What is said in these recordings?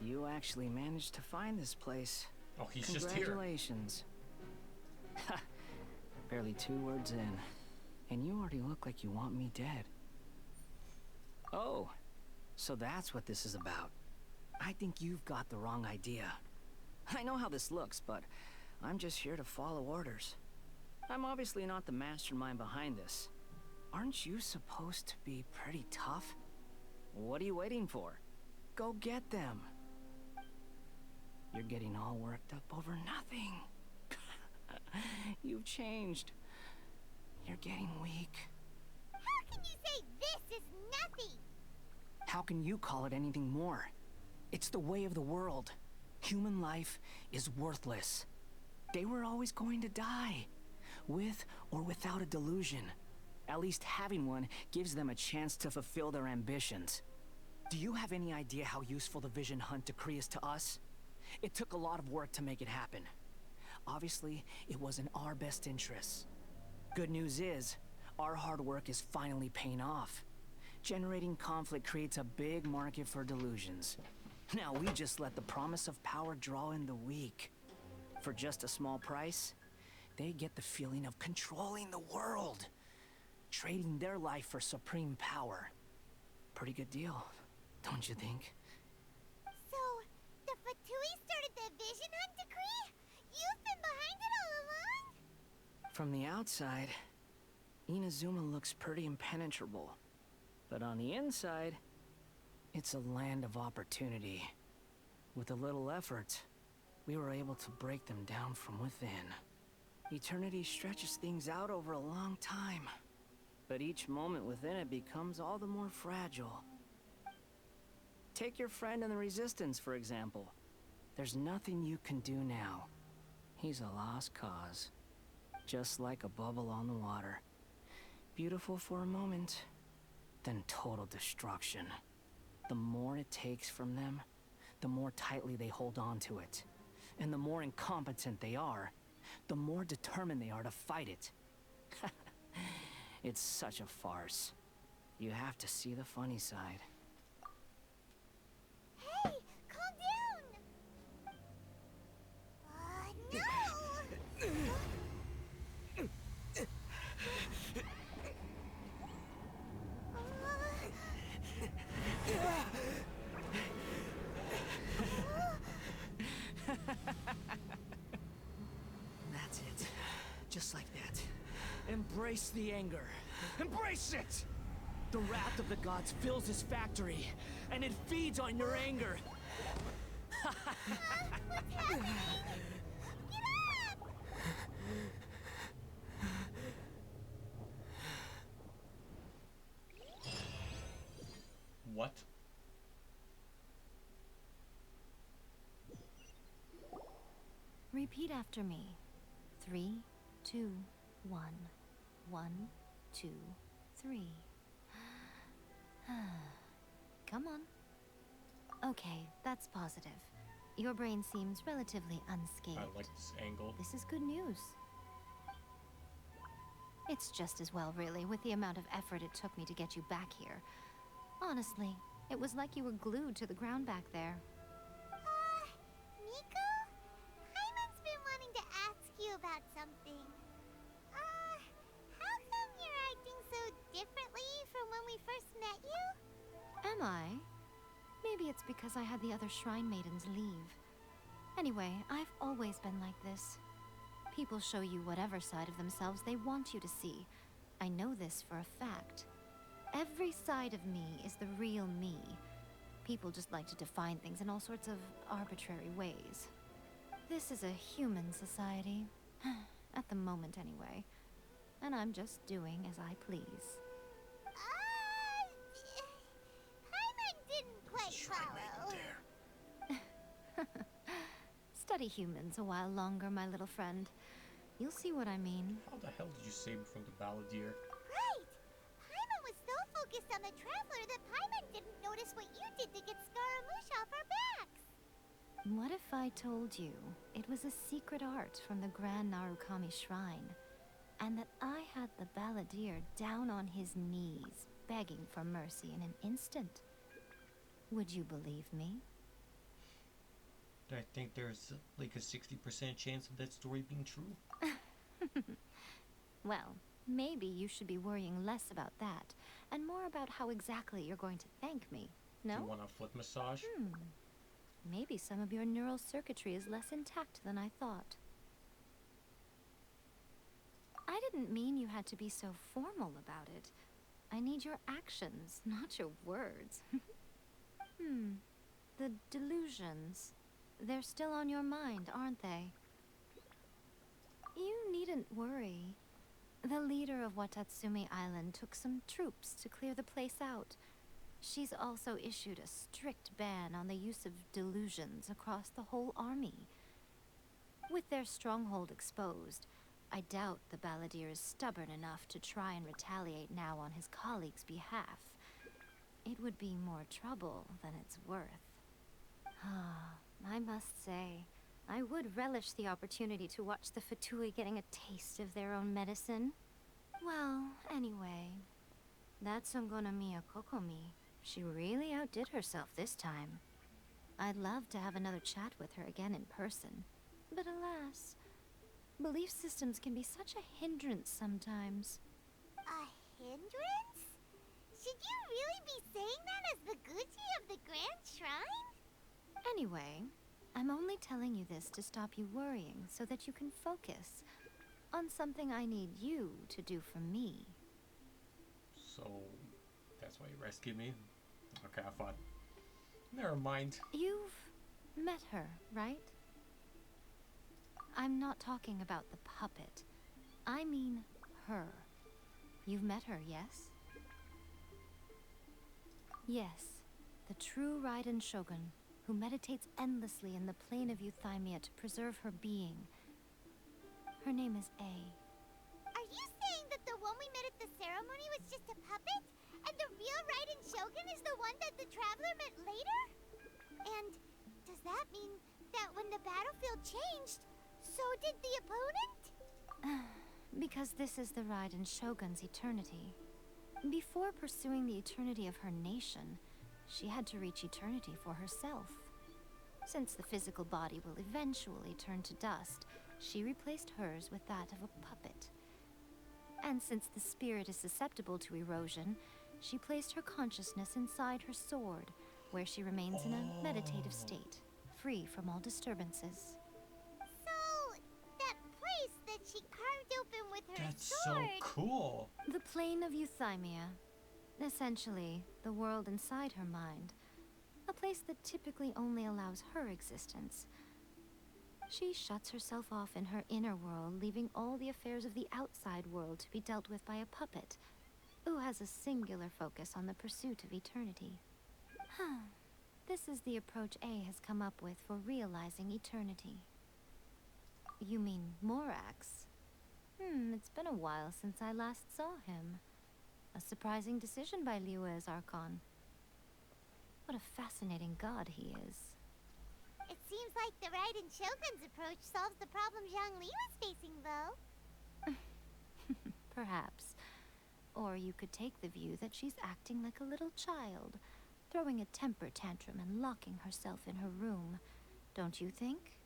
You actually managed to find this place. Oh, he's just here. Congratulations. Barely 2 words in, and you already look like you want me dead. Oh, so that's what this is about. I think you've got the wrong idea. I know how this looks, but I'm just here to follow orders. I'm obviously not the mastermind behind this. Aren't you supposed to be pretty tough? What are you waiting for? Go get them. You're getting all worked up over nothing. You've changed. You're getting weak. How can you say this is nothing? How can you call it anything more? It's the way of the world. Human life is worthless. They were always going to die, with or without a delusion. At least having one gives them a chance to fulfill their ambitions. Do you have any idea how useful the Vision Hunt decree is to us? It took a lot of work to make it happen. Obviously, it was in our best interests. Good news is, our hard work is finally paying off. Generating conflict creates a big market for delusions. Now we just let the promise of power draw in the weak. For just a small price, they get the feeling of controlling the world, trading their life for supreme power. Pretty good deal, don't you think? So, the Fatui started the Vision Hunt decree? You've been behind it all along? From the outside, Inazuma looks pretty impenetrable. But on the inside, it's a land of opportunity. With a little effort, we were able to break them down from within. Eternity stretches things out over a long time, but each moment within it becomes all the more fragile. Take your friend in the Resistance, for example. There's nothing you can do now. He's a lost cause, just like a bubble on the water. Beautiful for a moment, then total destruction. The more it takes from them, the more tightly they hold on to it. And the more incompetent they are, the more determined they are to fight it. It's such a farce. You have to see the funny side. Hey, calm down! No! That's it. Just like that. Embrace the anger. Embrace it! The wrath of the gods fills this factory, and it feeds on your anger. What's happening? Get up! What? Repeat after me. 3, 2, 1. 1, 2, 3. Come on. Okay, that's positive. Your brain seems relatively unscathed. I like this angle. This is good news. It's just as well, really, with the amount of effort it took me to get you back here. Honestly, it was like you were glued to the ground back there. Nico? Hyman's been wanting to ask you about something. How come you're acting so differently from when we first met you? Am I? Maybe it's because I had the other Shrine Maidens leave. Anyway, I've always been like this. People show you whatever side of themselves they want you to see. I know this for a fact. Every side of me is the real me. People just like to define things in all sorts of arbitrary ways. This is a human society. At the moment, anyway. And I'm just doing as I please. Hyman didn't quite follow. Study humans a while longer, my little friend. You'll see what I mean. How the hell did you save me from the Balladeer? Right! Hyman was so focused on the Traveler that Hyman didn't notice what you did to get Scaramouche off our backs. What if I told you it was a secret art from the Grand Narukami Shrine, and that I had the Balladeer down on his knees, begging for mercy in an instant? Would you believe me? I think there's like a 60% chance of that story being true. Well, maybe you should be worrying less about that, and more about how exactly you're going to thank me, Do you no? want a foot massage? Maybe some of your neural circuitry is less intact than I thought. I didn't mean you had to be so formal about it. I need your actions, not your words. The delusions. They're still on your mind, aren't they? You needn't worry. The leader of Watatsumi Island took some troops to clear the place out. She's also issued a strict ban on the use of delusions across the whole army. With their stronghold exposed, I doubt the balladeer is stubborn enough to try and retaliate now on his colleague's behalf. It would be more trouble than it's worth. I must say, I would relish the opportunity to watch the Fatui getting a taste of their own medicine. Well, anyway, that's Songonomiya Kokomi. She really outdid herself this time. I'd love to have another chat with her again in person. But alas, belief systems can be such a hindrance sometimes. A hindrance? Should you really be saying that as the Gucci of the Grand Shrine? Anyway, I'm only telling you this to stop you worrying so that you can focus on something I need you to do for me. So, that's why you rescued me? Okay, I thought. Never mind. You've met her, right? I'm not talking about the puppet. I mean her. You've met her, yes? Yes, the true Raiden Shogun, who meditates endlessly in the plane of Euthymia to preserve her being. Her name is A. Are you saying that the one we met at the ceremony was just a puppet? And the real Raiden Shogun is the one that the Traveler met later? And does that mean that when the battlefield changed, so did the opponent? Because this is the Raiden Shogun's eternity. Before pursuing the eternity of her nation, she had to reach eternity for herself. Since the physical body will eventually turn to dust, she replaced hers with that of a puppet. And since the spirit is susceptible to erosion, she placed her consciousness inside her sword, where she remains in a meditative state, free from all disturbances. So, that place that she carved open with her That's sword... so cool. The plane of Euthymia. Essentially, the world inside her mind. A place that typically only allows her existence. She shuts herself off in her inner world, leaving all the affairs of the outside world to be dealt with by a puppet, who has a singular focus on the pursuit of eternity. This is the approach A has come up with for realizing eternity. You mean Morax? It's been a while since I last saw him. A surprising decision by Liyue's Archon. What a fascinating god he is. It seems like the Raiden Shogun's approach solves the problem Zhongli was facing, though. Perhaps. Or you could take the view that she's acting like a little child, throwing a temper tantrum and locking herself in her room. Don't you think?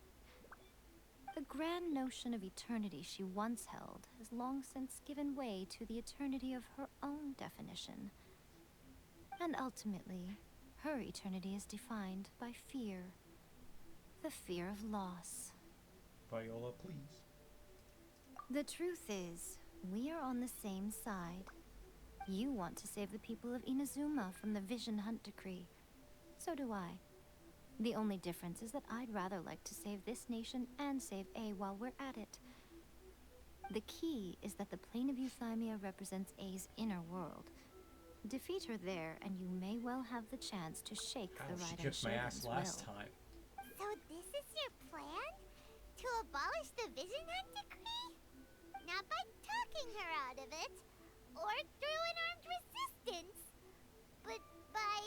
The grand notion of eternity she once held has long since given way to the eternity of her own definition. And ultimately, her eternity is defined by fear. The fear of loss. Viola, please. The truth is, we are on the same side. You want to save the people of Inazuma from the Vision Hunt decree. So do I. The only difference is that I'd rather like to save this nation and save A while we're at it. The key is that the plane of Euthymia represents A's inner world. Defeat her there, and you may well have the chance to shake the She Raiden kicked my ass Shogun's last will. time. So this is your plan? To abolish the Vision Hunt decree? Not by talking her out of it, or through an armed resistance, but by,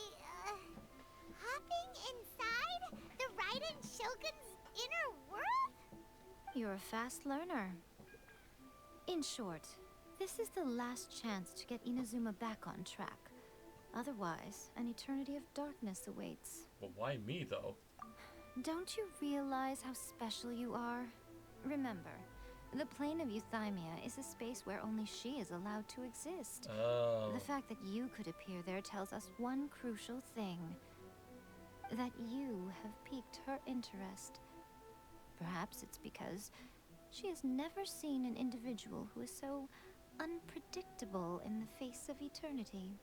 hopping inside the Raiden Shogun's inner world? You're a fast learner. In short, this is the last chance to get Inazuma back on track. Otherwise, an eternity of darkness awaits. But why me, though? Don't you realize how special you are? Remember, the plane of Euthymia is a space where only she is allowed to exist. Oh. The fact that you could appear there tells us one crucial thing. That you have piqued her interest. Perhaps it's because she has never seen an individual who is so unpredictable in the face of eternity.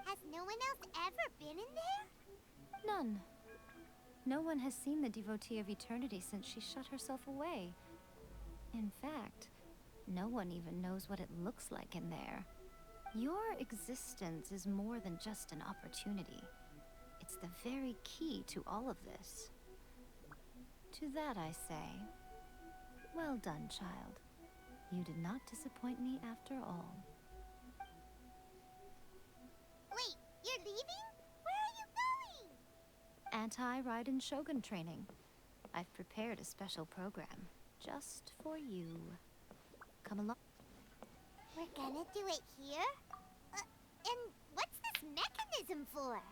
Has no one else ever been in there? None. No one has seen the devotee of eternity since she shut herself away. In fact, no one even knows what it looks like in there. Your existence is more than just an opportunity. It's the very key to all of this. To that I say, well done, child. You did not disappoint me after all. Wait, you're leaving? Where are you going? Anti-Raiden Shogun training. I've prepared a special program just for you. Come along. We're gonna do it here? And what's this mechanism for?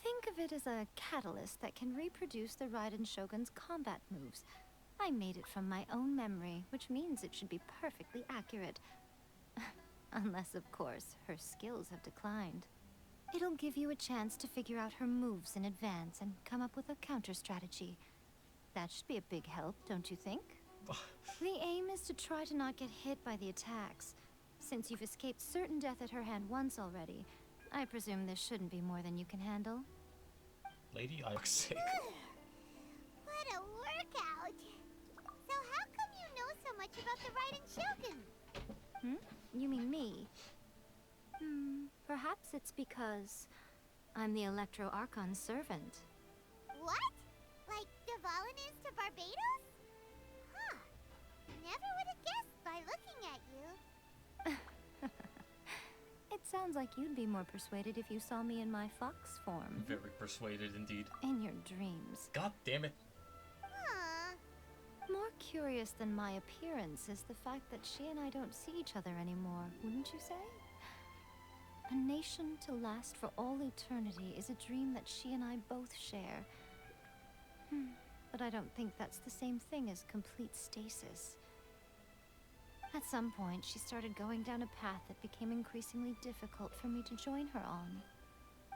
Think of it as a catalyst that can reproduce the Raiden Shogun's combat moves. I made it from my own memory, which means it should be perfectly accurate. Unless, of course, her skills have declined. It'll give you a chance to figure out her moves in advance and come up with a counter strategy. That should be a big help, don't you think? The aim is to try to not get hit by the attacks. Since you've escaped certain death at her hand once already, I presume this shouldn't be more than you can handle. Lady, I'm sick. What a workout! So how come you know so much about the Raiden Shogun? You mean me? Perhaps it's because I'm the Electro Archon's servant. What? Like Dvalin is to Barbados? Huh. Never would have guessed by looking at you. It sounds like you'd be more persuaded if you saw me in my fox form. Very persuaded indeed. In your dreams. God damn it. Huh. More curious than my appearance is the fact that she and I don't see each other anymore, wouldn't you say? A nation to last for all eternity is a dream that she and I both share. But I don't think that's the same thing as complete stasis. At some point, she started going down a path that became increasingly difficult for me to join her on.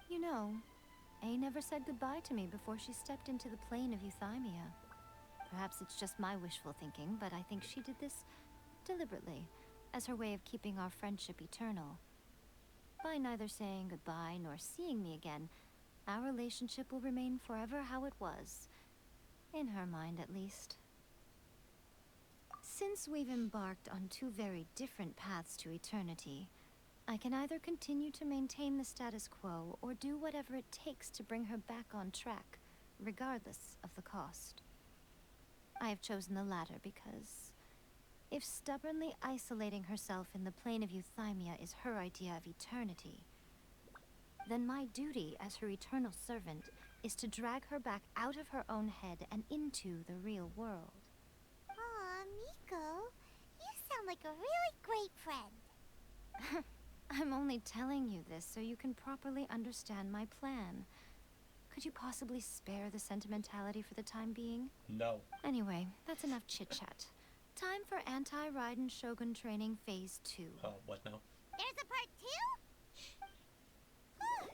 You know, A never said goodbye to me before she stepped into the plane of Euthymia. Perhaps it's just my wishful thinking, but I think she did this deliberately, as her way of keeping our friendship eternal. By neither saying goodbye nor seeing me again, our relationship will remain forever how it was. In her mind, at least. Since we've embarked on two very different paths to eternity, I can either continue to maintain the status quo or do whatever it takes to bring her back on track, regardless of the cost. I have chosen the latter because if stubbornly isolating herself in the plane of Euthymia is her idea of eternity, then my duty as her eternal servant is to drag her back out of her own head and into the real world. Aw, Miko, you sound like a really great friend. I'm only telling you this so you can properly understand my plan. Could you possibly spare the sentimentality for the time being? No. Anyway, that's enough chit-chat. Time for Anti-Raiden Shogun Training Phase 2. Oh, what now? There's a part 2? Whew.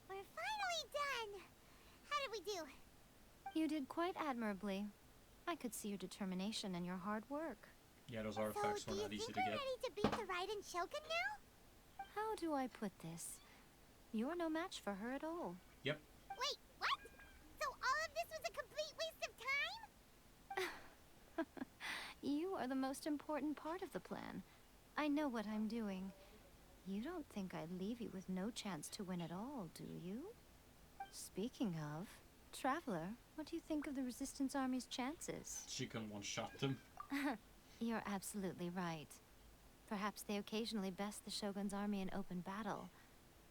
We're finally done. How did we do? You did quite admirably. I could see your determination and your hard work. Yeah, those artifacts So, were do not you easy think to we're get. ready to beat the Raiden Shogun now? How do I put this? You're no match for her at all. Yep. Wait, what? So all of this was a complete waste of time? You are the most important part of the plan. I know what I'm doing. You don't think I'd leave you with no chance to win at all, do you? Speaking of, Traveler, what do you think of the Resistance Army's chances? She can one-shot them. You're absolutely right. Perhaps they occasionally best the Shogun's army in open battle,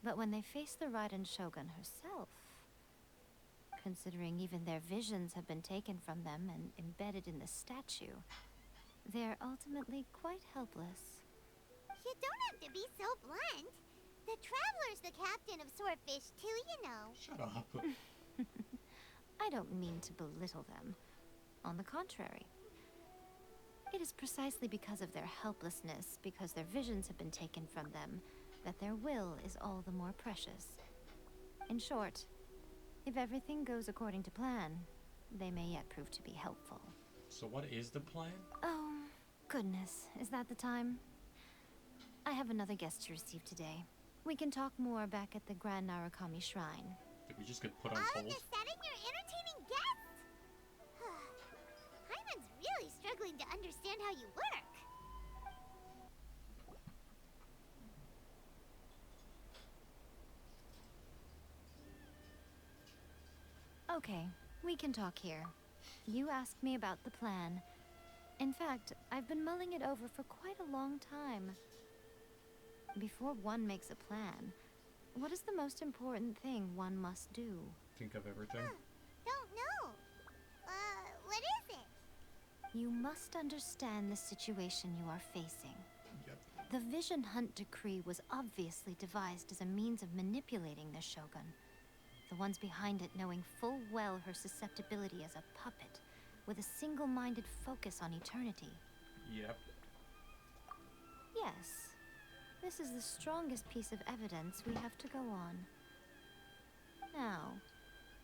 but when they face the Raiden Shogun herself, considering even their visions have been taken from them and embedded in the statue, they're ultimately quite helpless. You don't have to be so blunt. The Traveler's the captain of Swordfish too, you know. Shut up. I don't mean to belittle them. On the contrary. It is precisely because of their helplessness, because their visions have been taken from them, that their will is all the more precious. In short, if everything goes according to plan, they may yet prove to be helpful. So what is the plan? Oh, goodness. Is that the time? I have another guest to receive today. We can talk more back at the Grand Narukami Shrine. Did we just get put on All in hold? the setting you're entertaining guests? Hyman's really struggling to understand how you work. Okay, we can talk here. You asked me about the plan. In fact, I've been mulling it over for quite a long time. Before one makes a plan, what is the most important thing one must do? Think of everything. Don't know. What is it? You must understand the situation you are facing. Yep. The Vision Hunt Decree was obviously devised as a means of manipulating the Shogun. The ones behind it knowing full well her susceptibility as a puppet, with a single-minded focus on eternity. Yep. Yes, this is the strongest piece of evidence we have to go on. Now,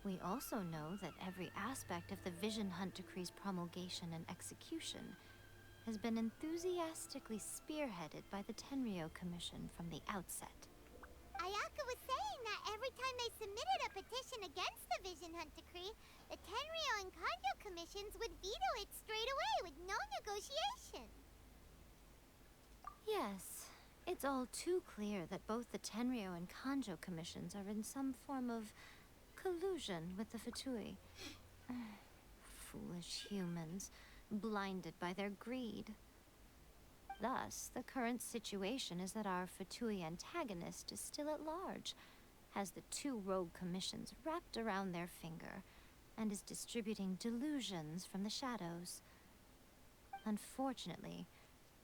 we also know that every aspect of the Vision Hunt Decree's promulgation and execution has been enthusiastically spearheaded by the Tenryou Commission from the outset. Ayaka was saying that every time they submitted a petition against the Vision Hunt Decree, the Tenryou and Kanjo commissions would veto it straight away with no negotiation. Yes, it's all too clear that both the Tenryou and Kanjo commissions are in some form of collusion with the Fatui. Foolish humans, blinded by their greed. Thus, the current situation is that our Fatui antagonist is still at large, has the two rogue commissions wrapped around their finger, and is distributing delusions from the shadows. Unfortunately,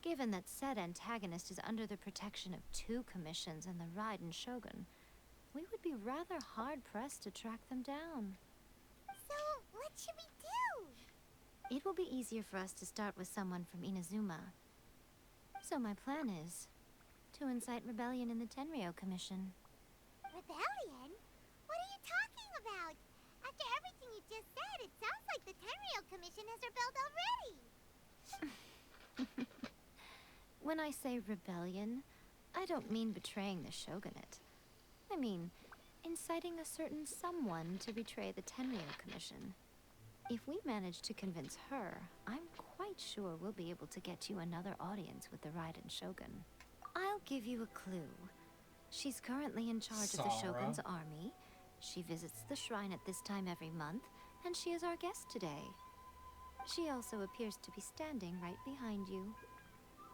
given that said antagonist is under the protection of two commissions and the Raiden Shogun, we would be rather hard-pressed to track them down. So, what should we do? It will be easier for us to start with someone from Inazuma. So my plan is to incite rebellion in the Tenryou Commission. Rebellion? What are you talking about? After everything you just said, it sounds like the Tenryou Commission has rebelled already. When I say rebellion, I don't mean betraying the shogunate. I mean inciting a certain someone to betray the Tenryou Commission. If we manage to convince her, I'm quite sure we'll be able to get you another audience with the Raiden Shogun. I'll give you a clue. She's currently in charge of the Shogun's army. She visits the shrine at this time every month, and she is our guest today. She also appears to be standing right behind you.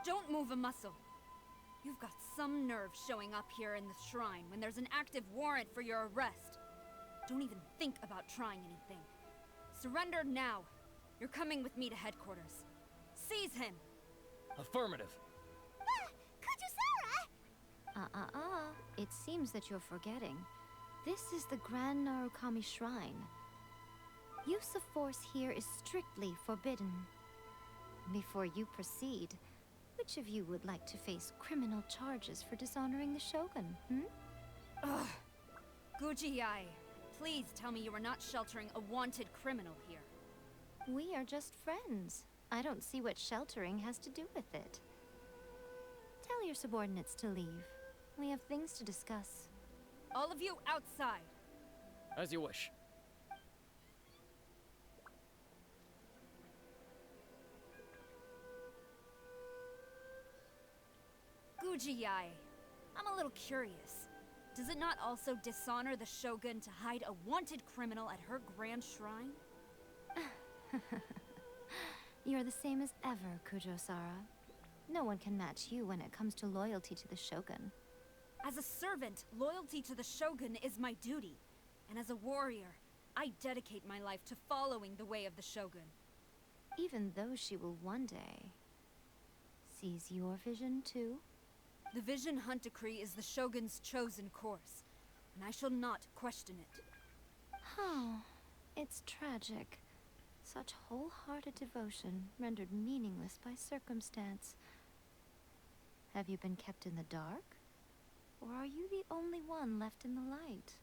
Don't move a muscle. You've got some nerve showing up here in the shrine when there's an active warrant for your arrest. Don't even think about trying anything. Surrender now. You're coming with me to headquarters. Seize him! Affirmative. Kujusara! It seems that you're forgetting. This is the Grand Narukami Shrine. Use of force here is strictly forbidden. Before you proceed, which of you would like to face criminal charges for dishonoring the Shogun, Ugh. Guji-ai, please tell me you are not sheltering a wanted criminal here. We are just friends. I don't see what sheltering has to do with it. Tell your subordinates to leave. We have things to discuss. All of you outside. As you wish. Guji-ai, I'm a little curious. Does it not also dishonor the Shogun to hide a wanted criminal at her grand shrine? You're the same as ever, Kujo-sara. No one can match you when it comes to loyalty to the Shogun. As a servant, loyalty to the Shogun is my duty. And as a warrior, I dedicate my life to following the way of the Shogun. Even though she will one day seize your vision too? The Vision Hunt Decree is the Shogun's chosen course, and I shall not question it. Oh, it It's tragic. Such wholehearted devotion rendered meaningless by circumstance. Have you been kept in the dark? Or are you the only one left in the light?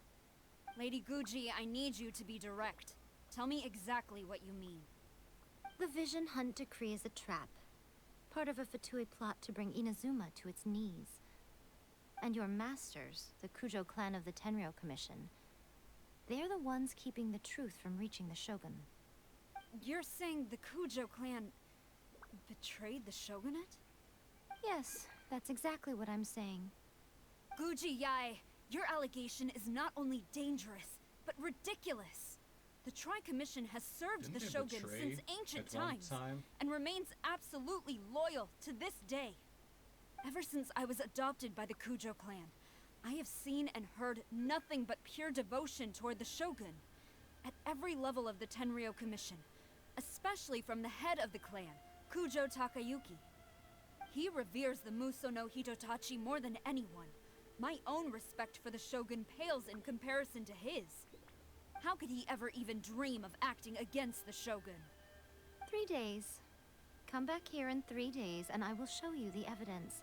Lady Guji, I need you to be direct. Tell me exactly what you mean. The Vision Hunt Decree is a trap. Part of a Fatui plot to bring Inazuma to its knees. And your masters, the Kujo clan of the Tenryou Commission, they're the ones keeping the truth from reaching the Shogun. You're saying the Kujo clan betrayed the shogunate? Yes, that's exactly what I'm saying. Guji Yae, your allegation is not only dangerous, but ridiculous. The Tri-Commission has served Didn't the they shogun betray since ancient at one times, time? and remains absolutely loyal to this day. Ever since I was adopted by the Kujo clan, I have seen and heard nothing but pure devotion toward the shogun. At every level of the Tenryou Commission, especially from the head of the clan, Kujo Takayuki. He reveres the Muso no Hitotachi more than anyone. My own respect for the shogun pales in comparison to his. How could he ever even dream of acting against the shogun? 3 days. Come back here in 3 days and I will show you the evidence.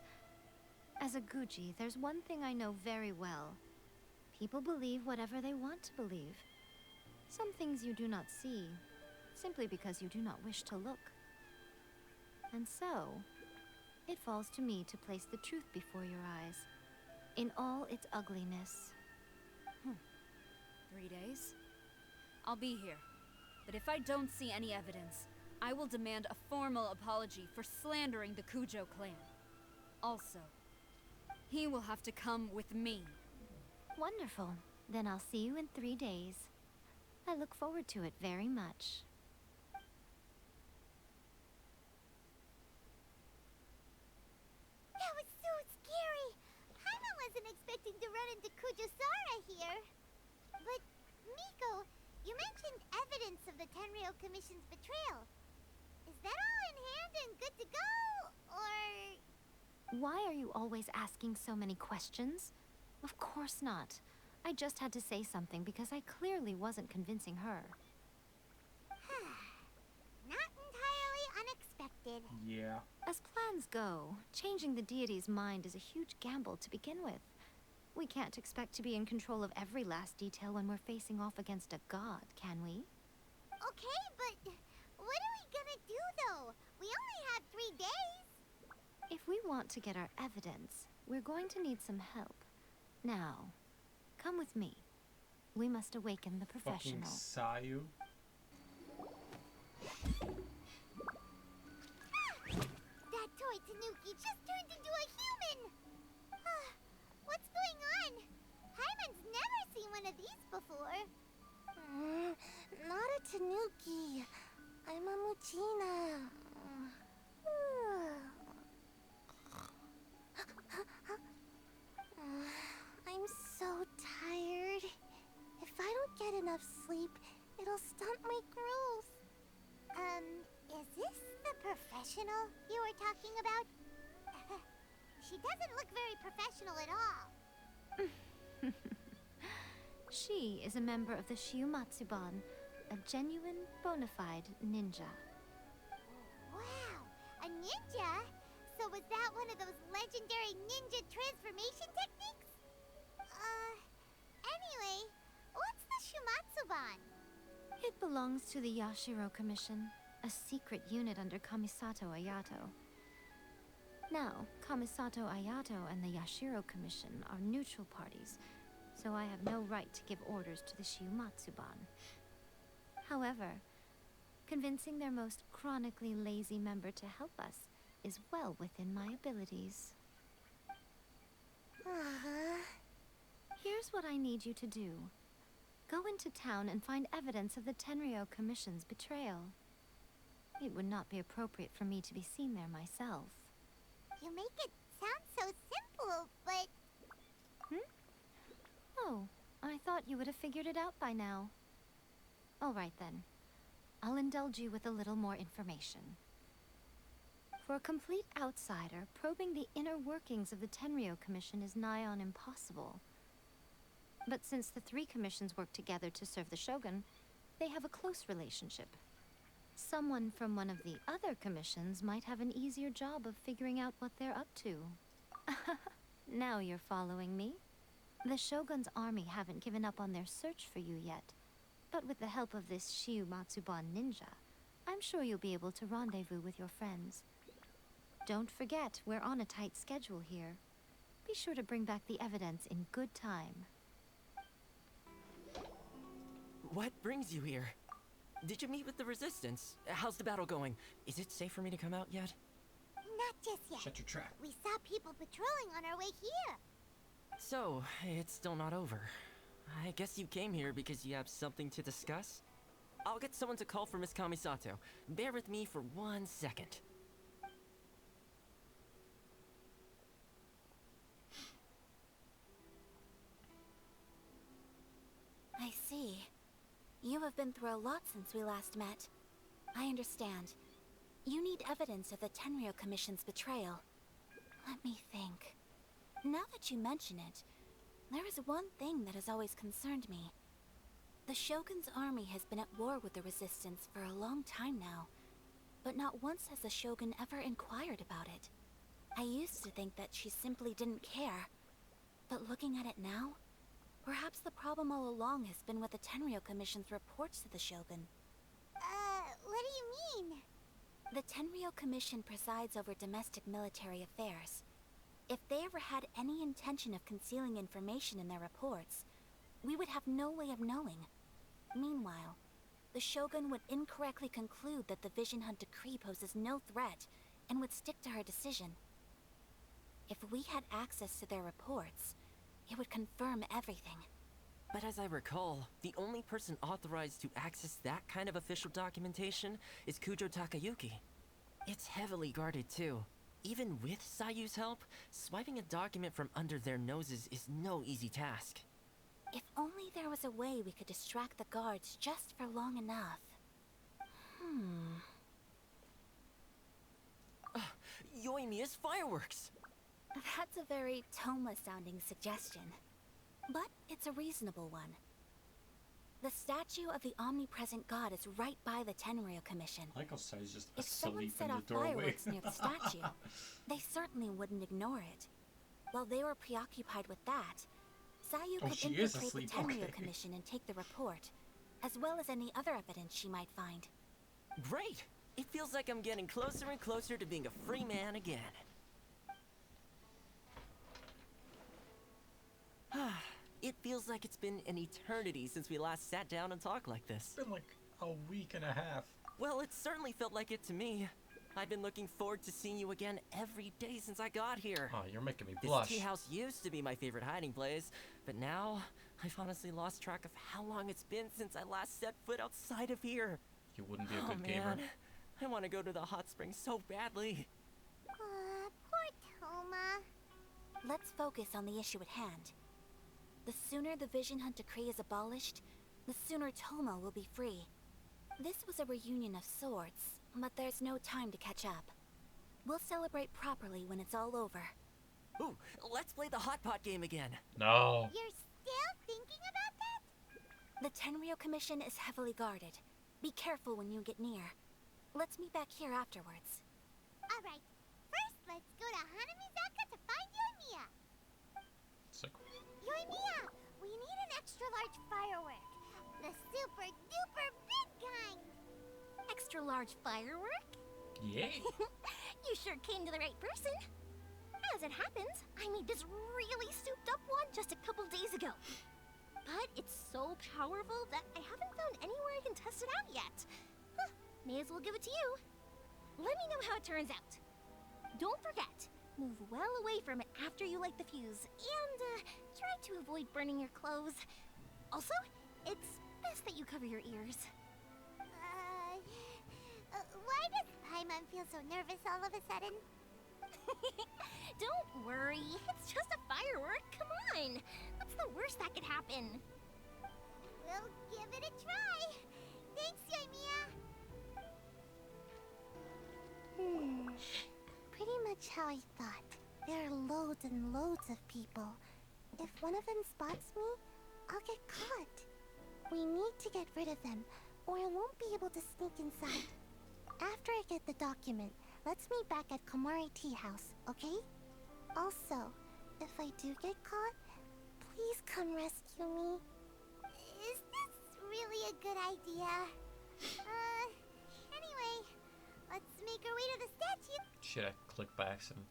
As a Guji, there's one thing I know very well. People believe whatever they want to believe. Some things you do not see, simply because you do not wish to look. And so, it falls to me to place the truth before your eyes, in all its ugliness. 3 days? I'll be here. But if I don't see any evidence, I will demand a formal apology for slandering the Kujo clan. Also, he will have to come with me. Wonderful. Then I'll see you in 3 days. I look forward to it very much. That was so scary! Paimon wasn't expecting to run into Kujosara here. But, Miko, you mentioned evidence of the Tenryou Commission's betrayal. Is that all in hand and good to go, or... Why are you always asking so many questions? Of course not. I just had to say something because I clearly wasn't convincing her. Not entirely unexpected. Yeah. As plans go, changing the deity's mind is a huge gamble to begin with. We can't expect to be in control of every last detail when we're facing off against a god, can we? Okay, but what are we gonna do, though? We only have 3 days. If we want to get our evidence, we're going to need some help. Now, come with me. We must awaken the Fucking professional. Sayu. That toy Tanuki just turned into a human! What's going on? Hyman's never seen one of these before. Not a Tanuki. I'm a Muchina. I'm so tired. If I don't get enough sleep, it'll stunt my growth. Is this the professional you were talking about? She doesn't look very professional at all. She is a member of the Shiumatsuban, a genuine, bona fide ninja. Wow, a ninja? So was that one of those legendary ninja transformation techniques? Anyway, what's the Shumatsuban? It belongs to the Yashiro Commission, a secret unit under Kamisato Ayato. Now, Kamisato Ayato and the Yashiro Commission are neutral parties, so I have no right to give orders to the Shiumatsuban. However, convincing their most chronically lazy member to help us is well within my abilities. Here's what I need you to do. Go into town and find evidence of the Tenryou Commission's betrayal. It would not be appropriate for me to be seen there myself. You make it sound so simple, but... Oh, I thought you would have figured it out by now. All right then. I'll indulge you with a little more information. For a complete outsider, probing the inner workings of the Tenryou Commission is nigh on impossible. But since the 3 commissions work together to serve the Shogun, they have a close relationship. Someone from one of the other commissions might have an easier job of figuring out what they're up to. Now you're following me. The Shogun's army haven't given up on their search for you yet. But with the help of this Shiu Matsuban ninja, I'm sure you'll be able to rendezvous with your friends. Don't forget, we're on a tight schedule here. Be sure to bring back the evidence in good time. What brings you here? Did you meet with the Resistance? How's the battle going? Is it safe for me to come out yet? Not just yet. Shut your trap. We saw people patrolling on our way here. So, it's still not over. I guess you came here because you have something to discuss? I'll get someone to call for Miss Kamisato. Bear with me for 1 second. I see. You have been through a lot since we last met. I understand. You need evidence of the Tenryou Commission's betrayal. Let me think. Now that you mention it, there is one thing that has always concerned me. The Shogun's army has been at war with the Resistance for a long time now, but not once has the Shogun ever inquired about it. I used to think that she simply didn't care, but looking at it now, perhaps the problem all along has been with the Tenryou Commission's reports to the Shogun. What do you mean? The Tenryou Commission presides over domestic military affairs. If they ever had any intention of concealing information in their reports, we would have no way of knowing. Meanwhile, the Shogun would incorrectly conclude that the Vision Hunt decree poses no threat and would stick to her decision. If we had access to their reports, it would confirm everything. But as I recall, the only person authorized to access that kind of official documentation is Kujo Takayuki. It's heavily guarded too. Even with Sayu's help, swiping a document from under their noses is no easy task. If only there was a way we could distract the guards just for long enough. Yoimiya's fireworks! That's a very Toma-sounding suggestion. But it's a reasonable one. The statue of the Omnipresent God is right by the Tenryou Commission. I like how Sai's just If someone asleep in set the off doorway. fireworks near the statue, they certainly wouldn't ignore it. While they were preoccupied with that, Sayu Oh, could she is infiltrate asleep, the Tenryou okay. Commission and take the report, as well as any other evidence she might find. Great! It feels like I'm getting closer and closer to being a free man again. It feels like it's been an eternity since we last sat down and talked like this. It's been like a week and a half. Well, it certainly felt like it to me. I've been looking forward to seeing you again every day since I got here. Oh, you're making me This blush. tea house used to be my favorite hiding place, but now I've honestly lost track of how long it's been since I last set foot outside of here. You wouldn't be a Oh good gamer. man, I want to go to the hot springs so badly. Poor Toma. Let's focus on the issue at hand. The sooner the Vision Hunt decree is abolished, the sooner Toma will be free. This was a reunion of sorts, but there's no time to catch up. We'll celebrate properly when it's all over. Ooh, let's play the hot pot game again. No. You're still thinking about that? The Tenryou Commission is heavily guarded. Be careful when you get near. Let's meet back here afterwards. Alright, first let's go to Hanamizaka to find Yoimiya. Sick. Yoimiya, we need an extra large firework. The super duper big kind. Extra large firework? Yay. You sure came to the right person. As it happens, I made this really souped up one just a couple days ago. But it's so powerful that I haven't found anywhere I can test it out yet. Huh, may as well give it to you. Let me know how it turns out. Don't forget, move well away from it after you light the fuse, and try to avoid burning your clothes. Also, it's best that you cover your ears. Why does Paimon feel so nervous all of a sudden? Don't worry, it's just a firework. Come on, what's the worst that could happen? We'll give it a try. Thanks, Yoimiya. Pretty much how I thought. There are loads and loads of people. If one of them spots me, I'll get caught. We need to get rid of them, won't be able to sneak inside. After I get the document, let's meet back at Komari Tea House, okay? Also, if I do get caught, please come rescue me. Is this really a good idea? Anyway, let's make our way to the statue. Shit, I clicked by accident.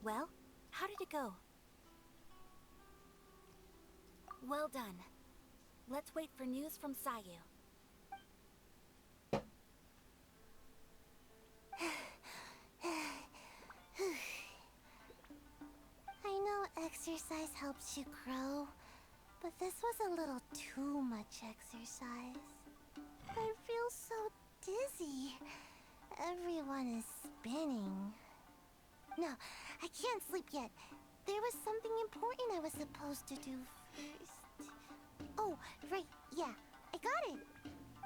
Well, how did it go? Well done. Let's wait for news from Sayu. I know exercise helps you grow, but this was a little too much exercise. I feel so dizzy. Everyone is spinning. No, I can't sleep yet. There was something important I was supposed to do first. Oh, right, yeah, I got it.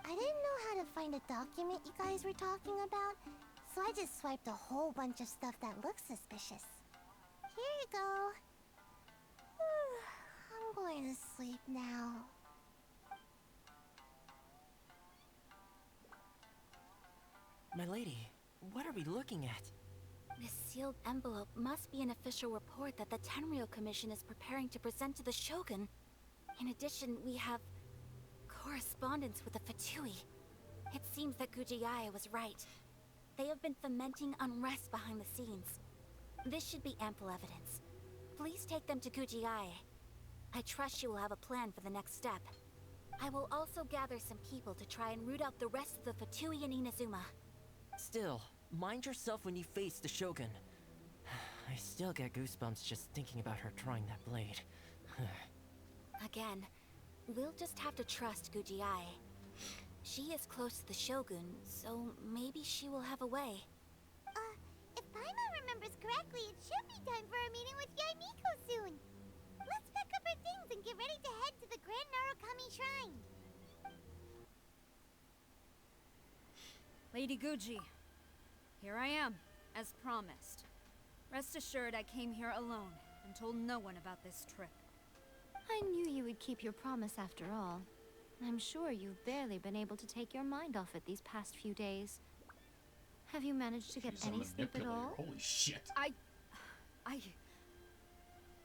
I didn't know how to find a document you guys were talking about, so I just swiped a whole bunch of stuff that looks suspicious. Here you go. I'm going to sleep now. My lady, what are we looking at? This sealed envelope must be an official report that the Tenryou Commission is preparing to present to the Shogun. In addition, we have correspondence with the Fatui. It seems that Gujiae was right. They have been fomenting unrest behind the scenes. This should be ample evidence. Please take them to Gujiae. I trust you will have a plan for the next step. I will also gather some people to try and root out the rest of the Fatui and Inazuma. Still, mind yourself when you face the Shogun. I still get goosebumps just thinking about her drawing that blade. Again, we'll just have to trust Gujiae. She is close to the Shogun, so maybe she will have a way. If Paimon remembers correctly, it should be time for a meeting with Yaimiko soon. Let's pack up our things and get ready to head to the Grand Narukami Shrine. Lady Guji, here I am, as promised. Rest assured I came here alone and told no one about this trip. I knew you would keep your promise after all. I'm sure you've barely been able to take your mind off it these past few days. Have you managed to get She's a any sleep at manipulator. all? Holy shit.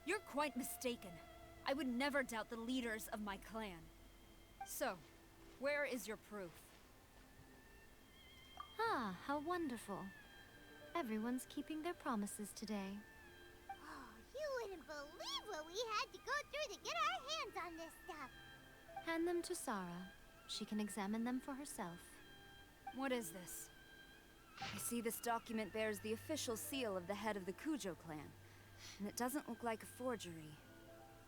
You're quite mistaken. I would never doubt the leaders of my clan. So, where is your proof? Ah, how wonderful. Everyone's keeping their promises today. Oh, you wouldn't believe what we had to go through to get our hands on this stuff. Hand them to Sarah. She can examine them for herself. What is this? I see this document bears the official seal of the head of the Kujo clan, and it doesn't look like a forgery.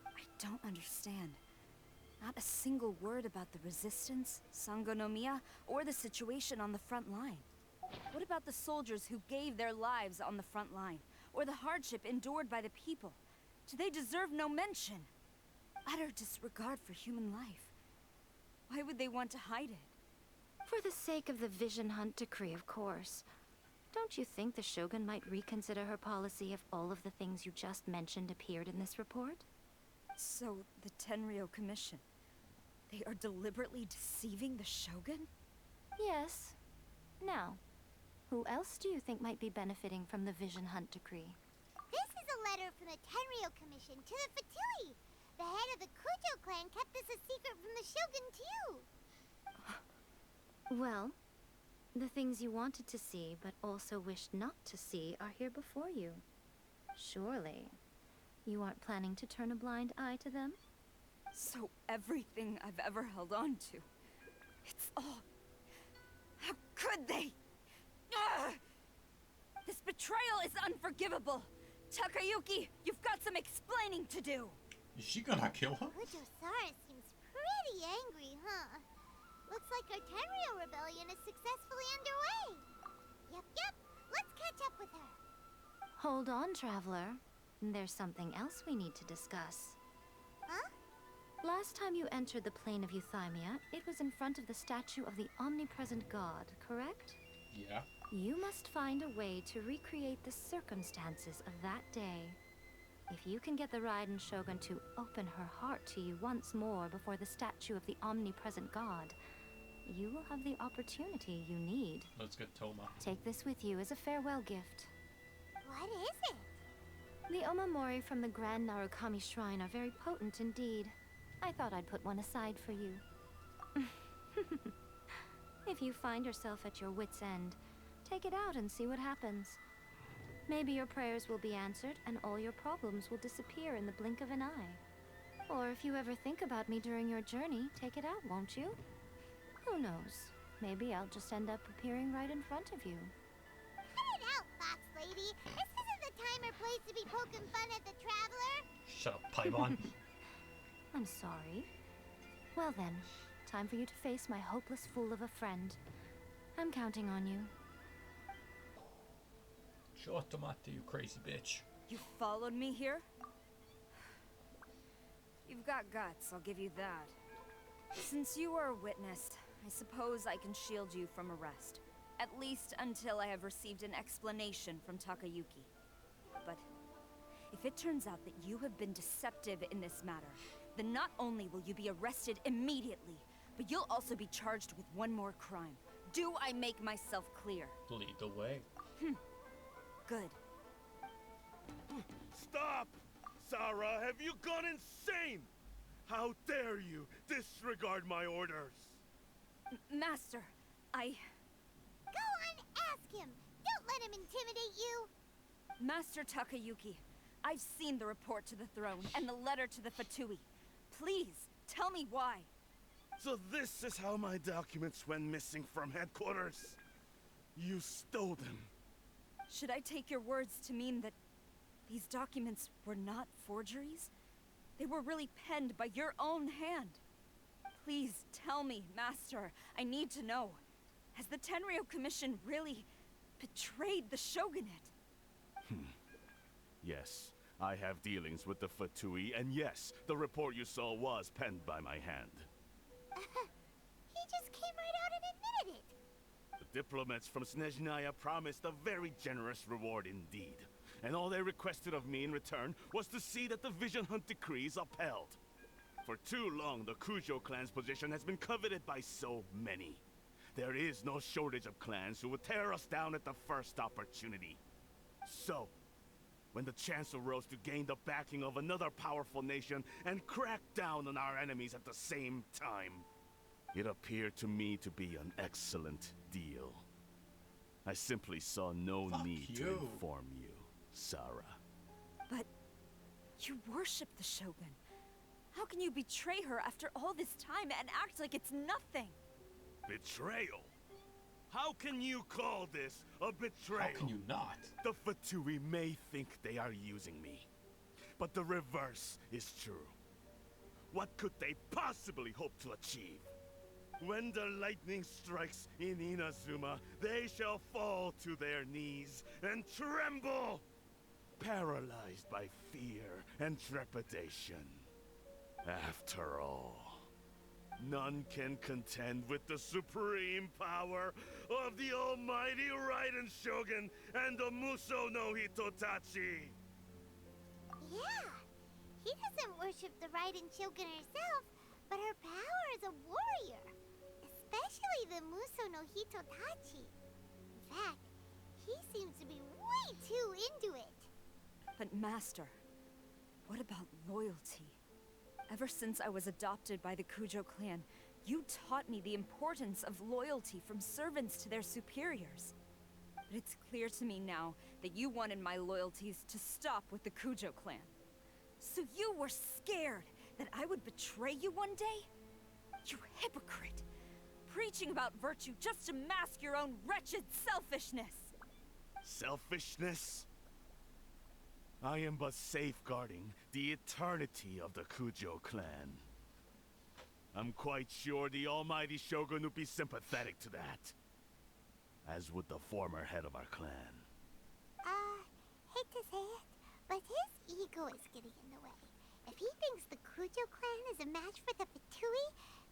I don't understand. Not a single word about the resistance, Sangonomiya, or the situation on the front line. What about the soldiers who gave their lives on the front line, or the hardship endured by the people? Do they deserve no mention? Utter disregard for human life. Why would they want to hide it? For the sake of the Vision Hunt decree, of course. Don't you think the Shogun might reconsider her policy if all of the things you just mentioned appeared in this report? So, the Tenryou Commission, they are deliberately deceiving the Shogun? Yes. Now, who else do you think might be benefiting from the Vision Hunt decree? This is a letter from the Tenryou Commission to the Fatui. The head of the Kujo clan kept this a secret from the Shogun, too. Well, the things you wanted to see but also wished not to see are here before you. Surely, you aren't planning to turn a blind eye to them? So everything I've ever held on to, it's all... How could they? Ugh! This betrayal is unforgivable! Takayuki, you've got some explaining to do! Is she gonna kill her? Kujo-Sara seems pretty angry, huh? Looks like our Tenryou rebellion is successfully underway. Yep, let's catch up with her. Hold on, Traveler. There's something else we need to discuss. Huh? Last time you entered the plane of Euthymia, it was in front of the statue of the Omnipresent God, correct? Yeah. You must find a way to recreate the circumstances of that day. If you can get the Raiden Shogun to open her heart to you once more before the statue of the omnipresent god, you will have the opportunity you need. Let's get Toma. Take this with you as a farewell gift. What is it? The Omamori from the Grand Narukami Shrine are very potent indeed. I thought I'd put one aside for you. If you find yourself at your wit's end, take it out and see what happens. Maybe your prayers will be answered and all your problems will disappear in the blink of an eye. Or if you ever think about me during your journey, take it out, won't you? Who knows? Maybe I'll just end up appearing right in front of you. Cut it out, Fox Lady. This isn't the time or place to be poking fun at the Traveler. Shut up, Paimon. I'm sorry. Well then, time for you to face my hopeless fool of a friend. I'm counting on you. Sure, Tomate, you crazy bitch. You followed me here? You've got guts, I'll give you that. Since you are a witness, I suppose I can shield you from arrest. At least until I have received an explanation from Takayuki. But if it turns out that you have been deceptive in this matter, then not only will you be arrested immediately, but you'll also be charged with one more crime. Do I make myself clear? Lead the way. Good. Stop! Sarah, have you gone insane? How dare you disregard my orders? Master, I... Go on, ask him. Don't let him intimidate you. Master Takayuki, I've seen the report to the throne and the letter to the Fatui. Please, tell me why. So this is how my documents went missing from headquarters? You stole them. Should I take your words to mean that these documents were not forgeries? They were really penned by your own hand. Please tell me, Master. I need to know. Has the Tenryo Commission really betrayed the Shogunate? Yes, I have dealings with the Fatui, and yes, the report you saw was penned by my hand. He just came right out and admitted it. The diplomats from Snezhnaya promised a very generous reward indeed. And all they requested of me in return was to see that the Vision Hunt decree is upheld. For too long, the Kujo clan's position has been coveted by so many. There is no shortage of clans who would tear us down at the first opportunity. So, when the chance arose to gain the backing of another powerful nation and crack down on our enemies at the same time, it appeared to me to be an excellent deal. I simply saw no need to inform you, Sarah. But you worship the Shogun. How can you betray her after all this time and act like it's nothing? Betrayal? How can you call this a betrayal? How can you not? The Fatui may think they are using me, but the reverse is true. What could they possibly hope to achieve? When the lightning strikes in Inazuma, they shall fall to their knees and tremble, paralyzed by fear and trepidation. After all, none can contend with the supreme power of the almighty Raiden Shogun and the Muso no Hitotachi. Yeah, he doesn't worship the Raiden Shogun herself, but her power as a warrior. Especially the Muso no Hitotachi. In fact, he seems to be way too into it. But Master, what about loyalty? Ever since I was adopted by the Kujo clan, you taught me the importance of loyalty from servants to their superiors. But it's clear to me now that you wanted my loyalties to stop with the Kujo clan. So you were scared that I would betray you one day? You hypocrite! Preaching about virtue just to mask your own wretched selfishness! Selfishness? I am but safeguarding the eternity of the Kujo clan. I'm quite sure the almighty Shogun would be sympathetic to that. As would the former head of our clan. Hate to say it, but his ego is getting in the way. If he thinks the Kujo clan is a match for the Fatui,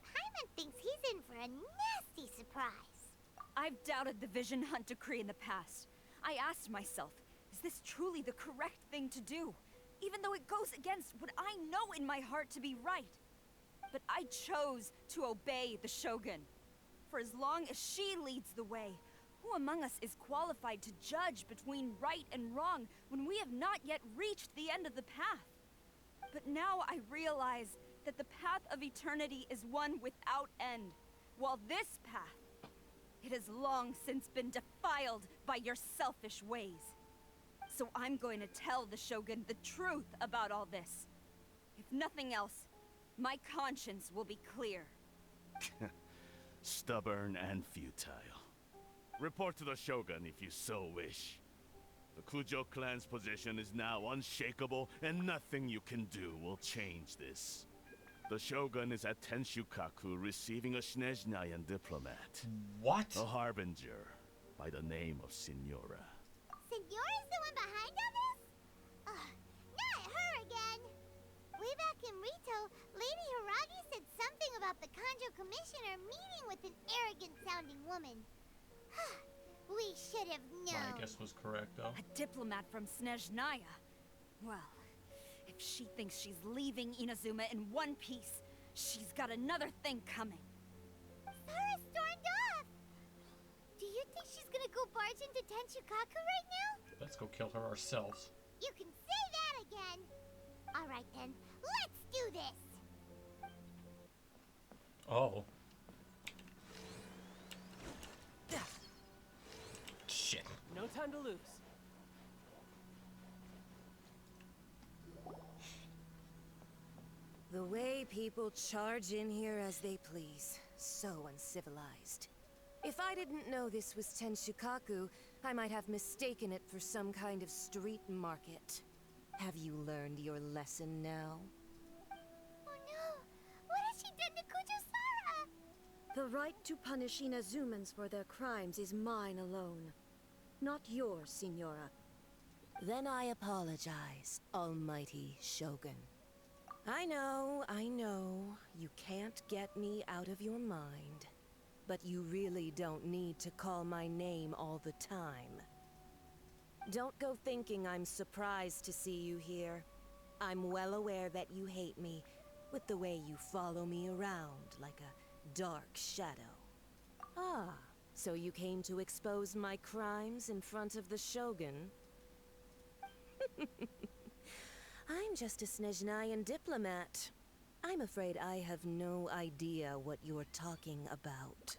Paimon thinks he's in for a nasty surprise. I've doubted the Vision Hunt decree in the past. I asked myself, is this truly the correct thing to do? even though it goes against what I know in my heart to be right. But I chose to obey the Shogun. For as long as she leads the way, who among us is qualified to judge between right and wrong when we have not yet reached the end of the path? But now I realize that the path of eternity is one without end, while this path, it has long since been defiled by your selfish ways. So I'm going to tell the Shogun the truth about all this. If nothing else, my conscience will be clear. Stubborn and futile. Report to the Shogun if you so wish. The Kujo clan's position is now unshakable, and nothing you can do will change this. The Shogun is at Tenshukaku receiving a Snezhnayan diplomat. What? A harbinger by the name of Signora. Signora's the one behind all this? Ugh, not her again! Way back in Rito, Lady Hiragi said something about the Kanjo Commissioner meeting with an arrogant-sounding woman. We should have known. My guess was correct, though. A diplomat from Snezhnaya. Well, if she thinks she's leaving Inazuma in one piece, she's got another thing coming. Sara stormed off! Do you think she's gonna go barge into Tenshukaku right now? Let's go kill her ourselves. You can say that again! Alright then, let's do this! Oh. Shit. No time to lose. The way people charge in here as they please. So uncivilized. If I didn't know this was Tenshukaku, I might have mistaken it for some kind of street market. Have you learned your lesson now? Oh no! What has she done to Kujo-Sara? The right to punish Inazumans for their crimes is mine alone. Not yours, Signora. Then I apologize, Almighty Shogun. I know, you can't get me out of your mind. But you really don't need to call my name all the time. Don't go thinking I'm surprised to see you here. I'm well aware that you hate me, with the way you follow me around like a dark shadow. Ah, so you came to expose my crimes in front of the Shogun? I'm just a Snezhnayan diplomat. I'm afraid I have no idea what you're talking about.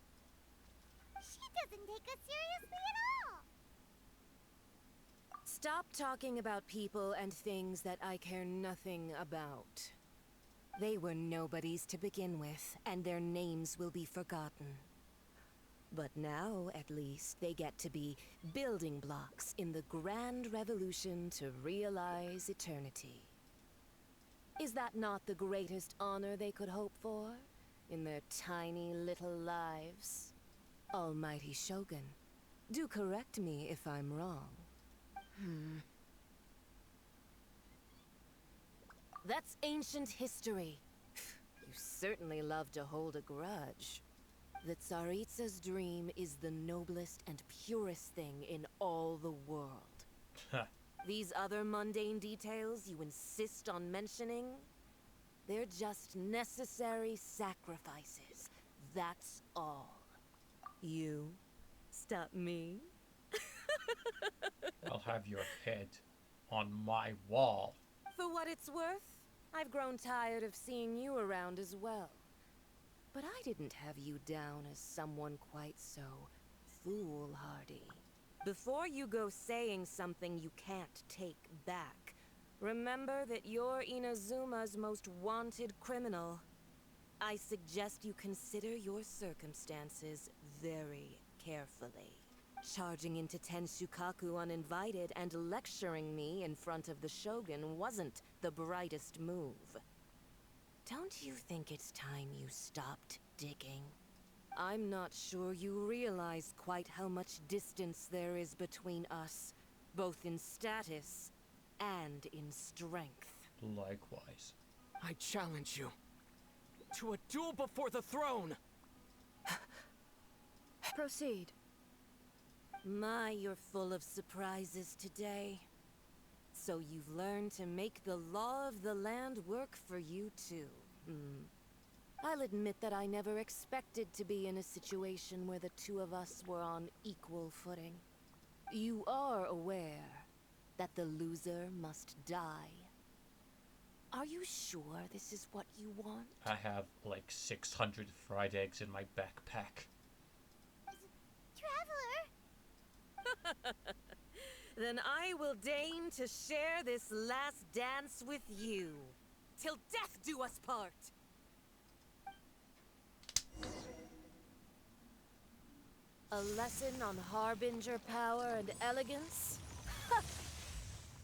She doesn't take us seriously at all! Stop talking about people and things that I care nothing about. They were nobodies to begin with, and their names will be forgotten. But now, at least, they get to be building blocks in the grand revolution to realize eternity. Is that not the greatest honor they could hope for in their tiny little lives? Almighty Shogun, do correct me if I'm wrong. That's ancient history. You certainly love to hold a grudge. The Tsaritsa's dream is the noblest and purest thing in all the world. These other mundane details you insist on mentioning, they're just necessary sacrifices. That's all. You stop me? I'll have your head on my wall. For what it's worth, I've grown tired of seeing you around as well. But I didn't have you down as someone quite so foolhardy. Before you go saying something you can't take back, remember that you're Inazuma's most wanted criminal. I suggest you consider your circumstances very carefully. Charging into Tenshukaku uninvited and lecturing me in front of the Shogun wasn't the brightest move. Don't you think it's time you stopped digging? I'm not sure you realize quite how much distance there is between us, both in status and in strength. Likewise. I challenge you to a duel before the throne! Proceed. My, you're full of surprises today. So you've learned to make the law of the land work for you too. I'll admit that I never expected to be in a situation where the two of us were on equal footing. You are aware that the loser must die. Are you sure this is what you want? I have like 600 fried eggs in my backpack. Traveler! Then I will deign to share this last dance with you. Till death do us part! A lesson on Harbinger power and elegance?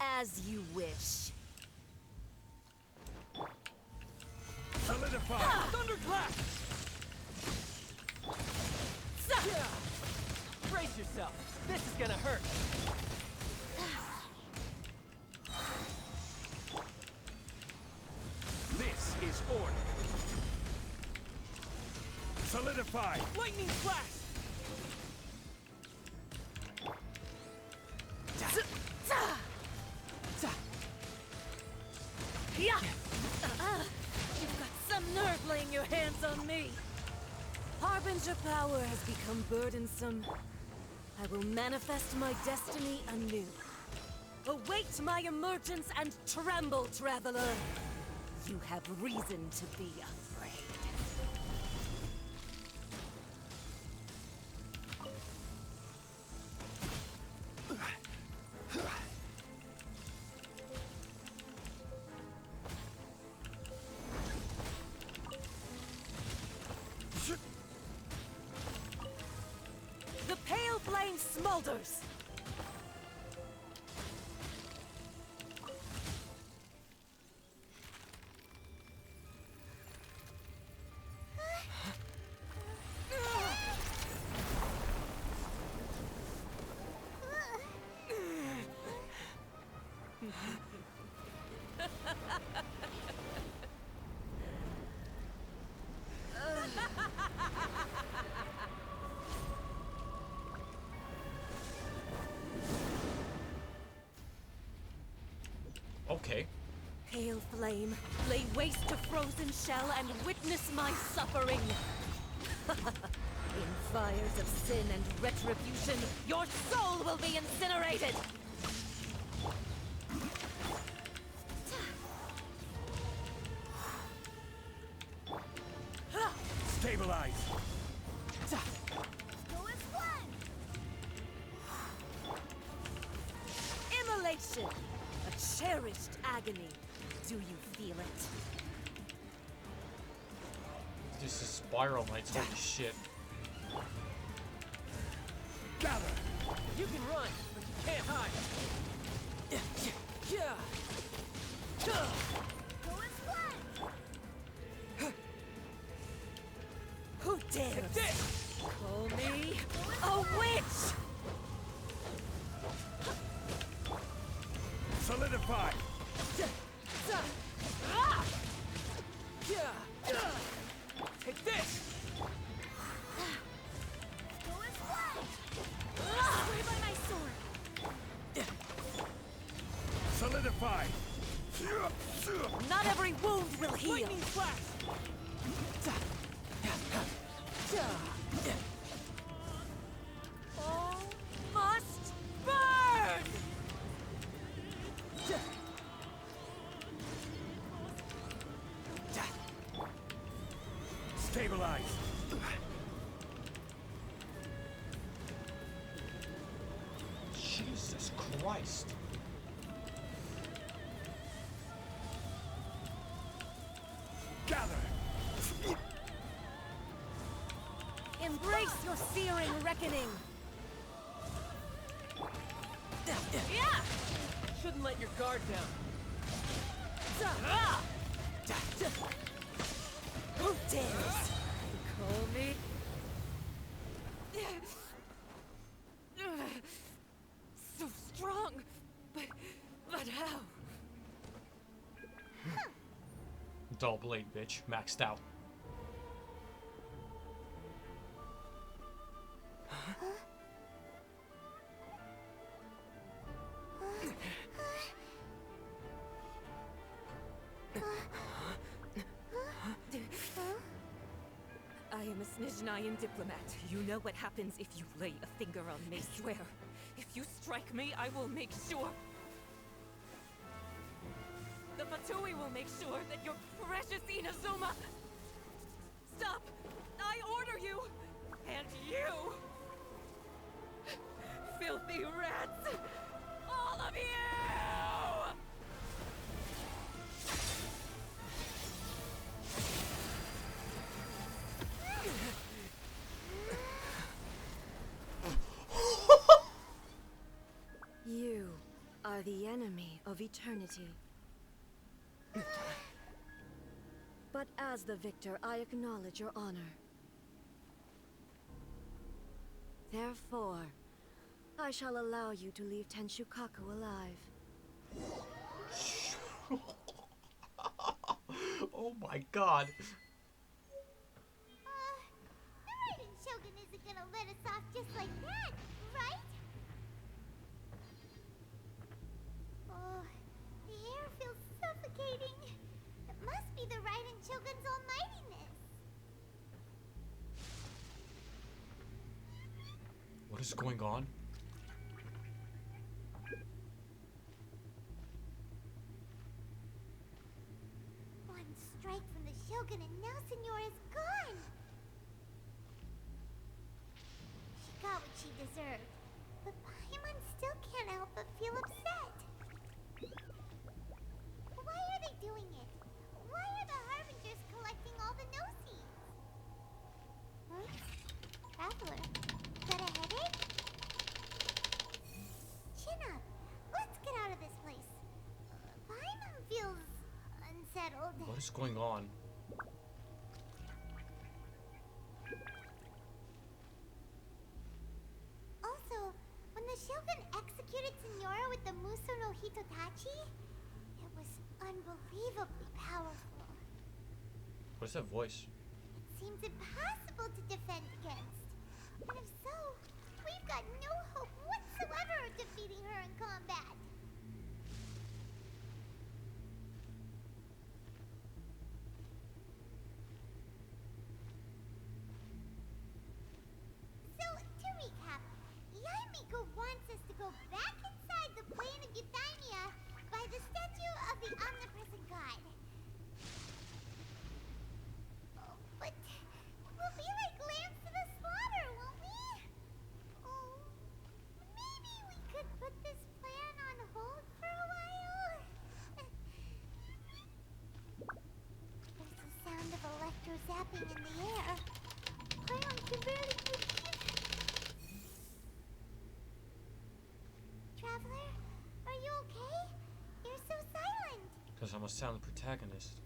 As you wish. Solidify! Thunderclap! Yeah. Brace yourself. This is gonna hurt. This is order. Solidify! Lightning flash! Yeah. You've got some nerve laying your hands on me. Harbinger power has become burdensome. I will manifest my destiny anew. Await my emergence and tremble, traveler. You have reason to be afraid. The pale flame smolders. Okay. Pale flame, lay waste to frozen shell and witness my suffering. In fires of sin and retribution, your soul will be incinerated! Stabilize! Go as one! Immolation! A cherished agony. Do you feel it? This is Spiral Knights, holy shit. Gather! You can run, but you can't hide. Yeah. Go as one! Who dares This! call me a witch? Solidify! Take this! Go as one! Swear by my sword! Solidify! Not every wound will heal! Lightning flash! All must burn! Stabilize! Jesus Christ. Gather! Embrace your searing reckoning! Yeah! Shouldn't let your guard down. Who dares call me? So strong, but how? Dull blade, bitch. Maxed out. Nezhnayan diplomat, you know what happens if you lay a finger on me. Swear, if you strike me, I will make sure... The Fatui will make sure that your precious Inazuma... Stop! I order you! And you! Filthy rats! All of you! You are the enemy of eternity. But as the victor, I acknowledge your honor. Therefore, I shall allow you to leave Tenshukaku alive. Oh my god. The Raiden Shogun isn't gonna let us off just like that, right? Oh, the air feels suffocating. It must be the Raiden Shogun's almightiness. What is going on? One strike from the Shogun and now Senora is gone. She got what she deserved, but Paimon still can't help but feel upset. Why are they doing it? Why are the Harbingers collecting all the no-seeds? Huh? Traveler, got a headache? Chin up. Let's get out of this place. Paimon feels unsettled. What is going on? Also, when the Shogun executed Senora with the Muso no Hitotachi, it was unbelievably powerful. What is that voice? It seems impossible to defend against. And if so, we've got no hope whatsoever of defeating her in combat. So, to recap, Yaimiko wants us to go back inside the plane of Euthymia by the statue of the Omnipresent God. Oh, but we'll be like lambs to the slaughter, won't we? Oh, maybe we could put this plan on hold for a while? There's the sound of electro-zapping in the air. Paimon can barely breathe. Traveler, are you okay? You're so silent. Because I'm a silent protagonist.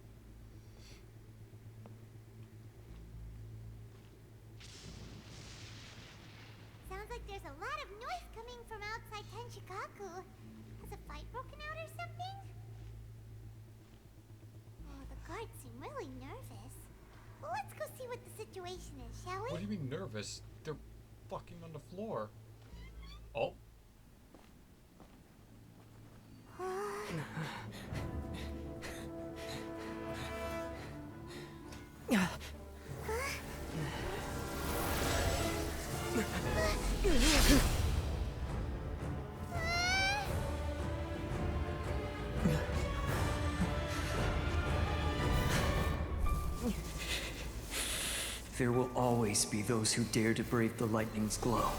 Sounds like there's a lot of noise coming from outside Tenshukaku. Has a fight broken out or something? Oh, the guards seem really nervous. Well, let's go see what the situation is, shall we? What do you mean nervous? They're fucking on the floor. Oh. There will always be those who dare to brave the lightning's glow.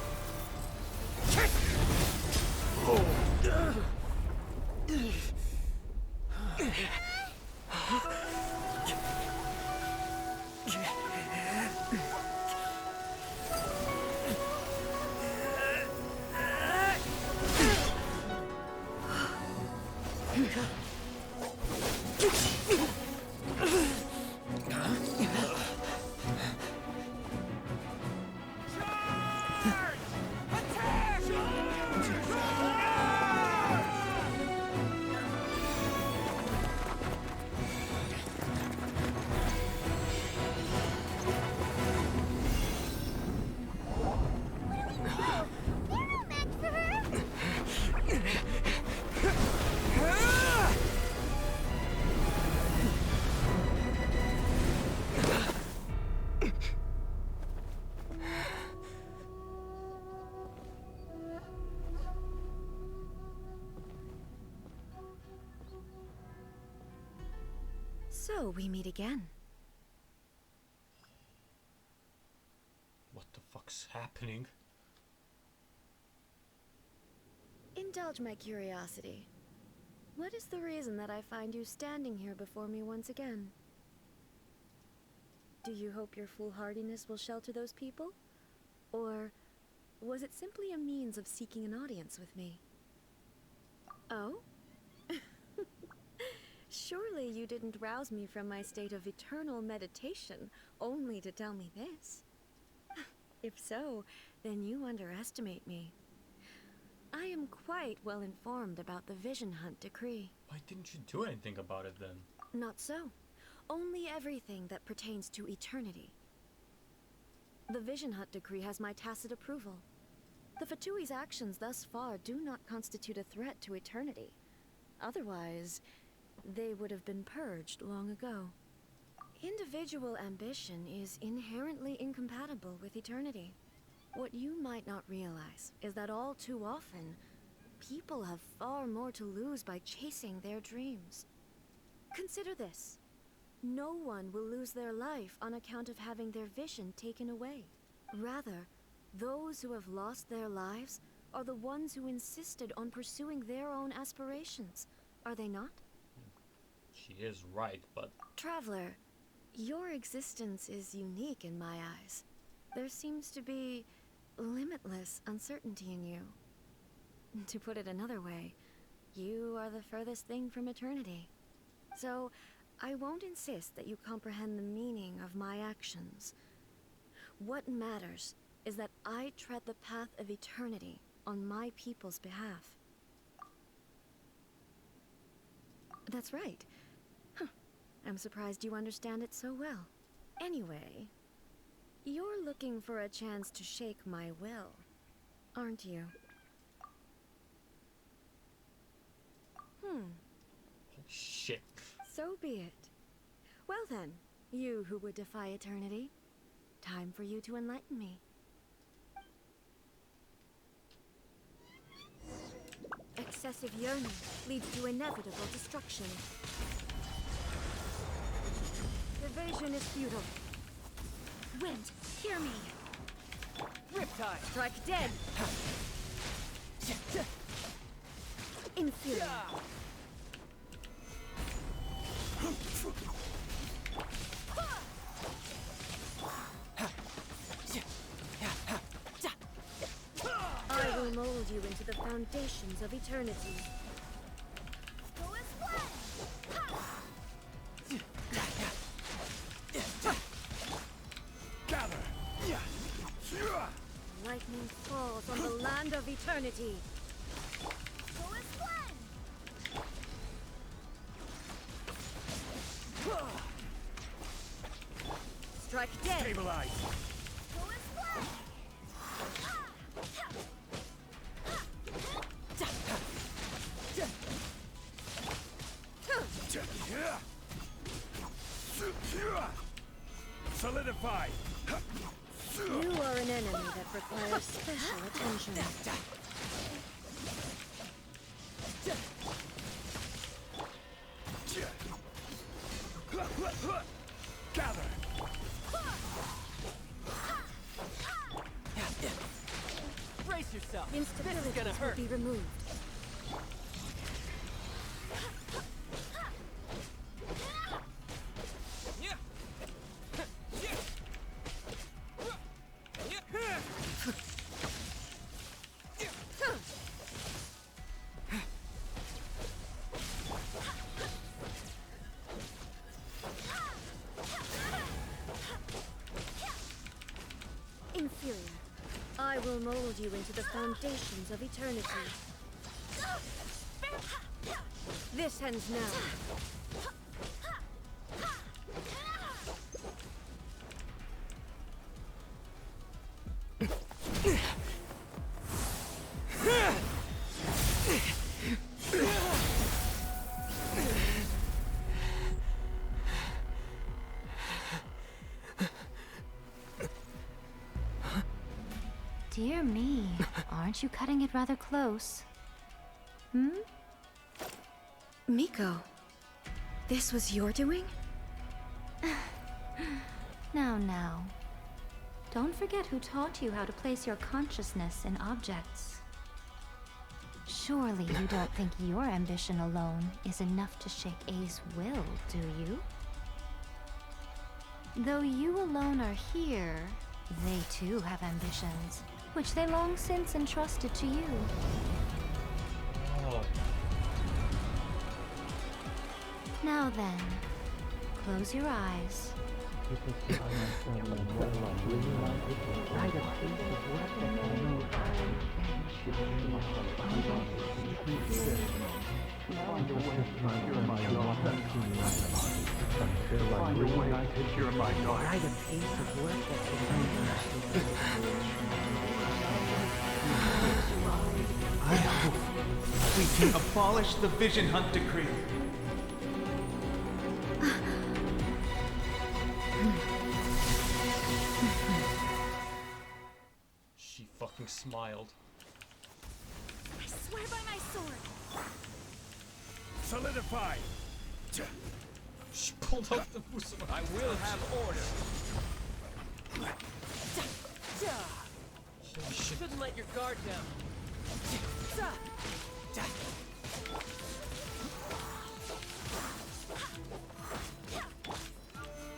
So we meet again. What the fuck's happening? Indulge my curiosity. What is the reason that I find you standing here before me once again? Do you hope your foolhardiness will shelter those people? Or was it simply a means of seeking an audience with me? Oh? Surely you didn't rouse me from my state of eternal meditation only to tell me this. If so, then you underestimate me. I am quite well informed about the Vision Hunt decree. Why didn't you do anything about it then? Not so. Only everything that pertains to eternity. The Vision Hunt decree has my tacit approval. The Fatui's actions thus far do not constitute a threat to eternity. Otherwise, they would have been purged long ago. Individual ambition is inherently incompatible with eternity. What you might not realize is that all too often, people have far more to lose by chasing their dreams. Consider this. No one will lose their life on account of having their vision taken away. Rather, those who have lost their lives are the ones who insisted on pursuing their own aspirations, are they not? She is right, but... Traveler, your existence is unique in my eyes. There seems to be limitless uncertainty in you. To put it another way, you are the furthest thing from eternity. So, I won't insist that you comprehend the meaning of my actions. What matters is that I tread the path of eternity on my people's behalf. That's right. Huh. I'm surprised you understand it so well. Anyway, you're looking for a chance to shake my will, aren't you? Holy shit. So be it. Well then, you who would defy eternity, time for you to enlighten me. Excessive yearning leads to inevitable destruction. Evasion is futile. Wind, hear me! Riptide! Strike dead! Inferior. I will mold you into the foundations of eternity. Gather! Lightning falls on the land of eternity. Strike dead! Stabilize! Solidify! You are an enemy that requires special attention. Gather! Brace yourself! Instabilities gonna hurt. will be removed. Inferior. I will mold you into the foundations of eternity. This ends now. Dear me, aren't you cutting it rather close? Hmm? Miko, this was your doing? Now. Don't forget who taught you how to place your consciousness in objects. Surely you don't think your ambition alone is enough to shake A's will, do you? Though you alone are here, they too have ambitions, which they long since entrusted to you. Oh. Now then, close your eyes. I hope we can abolish the Vision Hunt Decree. She fucking smiled. I swear by my sword. Solidify! She pulled out the Musama. I will have order. Holy shit. Shouldn't let your guard down.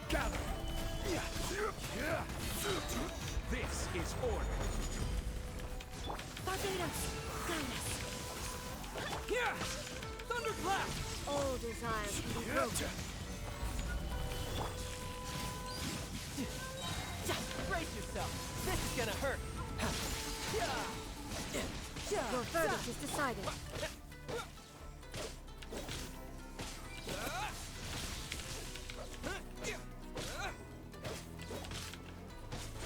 Gather! This is order. Barbados, guide us. Here! Thunderclap! All desires can be broken. Brace yourself. This is gonna hurt. Your verdict is decided.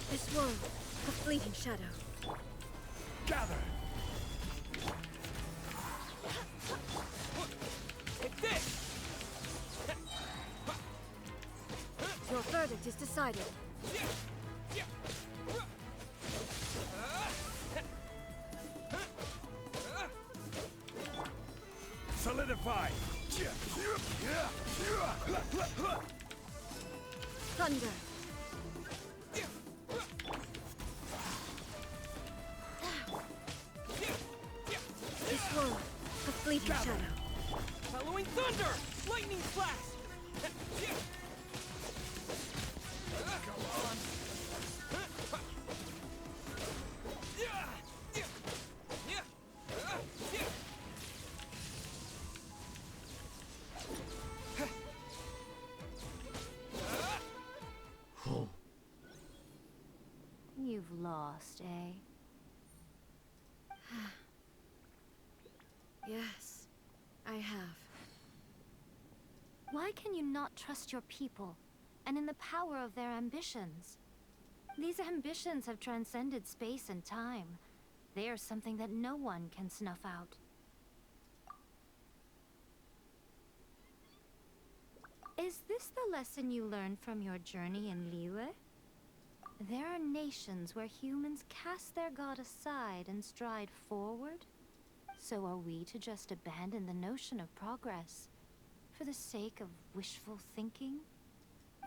This world, a fleeting shadow. Gather! Take this! Your verdict is decided. Solidify! Thunder. This world, a fleeting shadow. Following thunder! Lightning flash! Come on! You've lost, eh? Yes, I have. Why can you not trust your people, and in the power of their ambitions? These ambitions have transcended space and time. They are something that no one can snuff out. Is this the lesson you learned from your journey in Liyue? There are nations where humans cast their god aside and stride forward. So are we to just abandon the notion of progress for the sake of wishful thinking?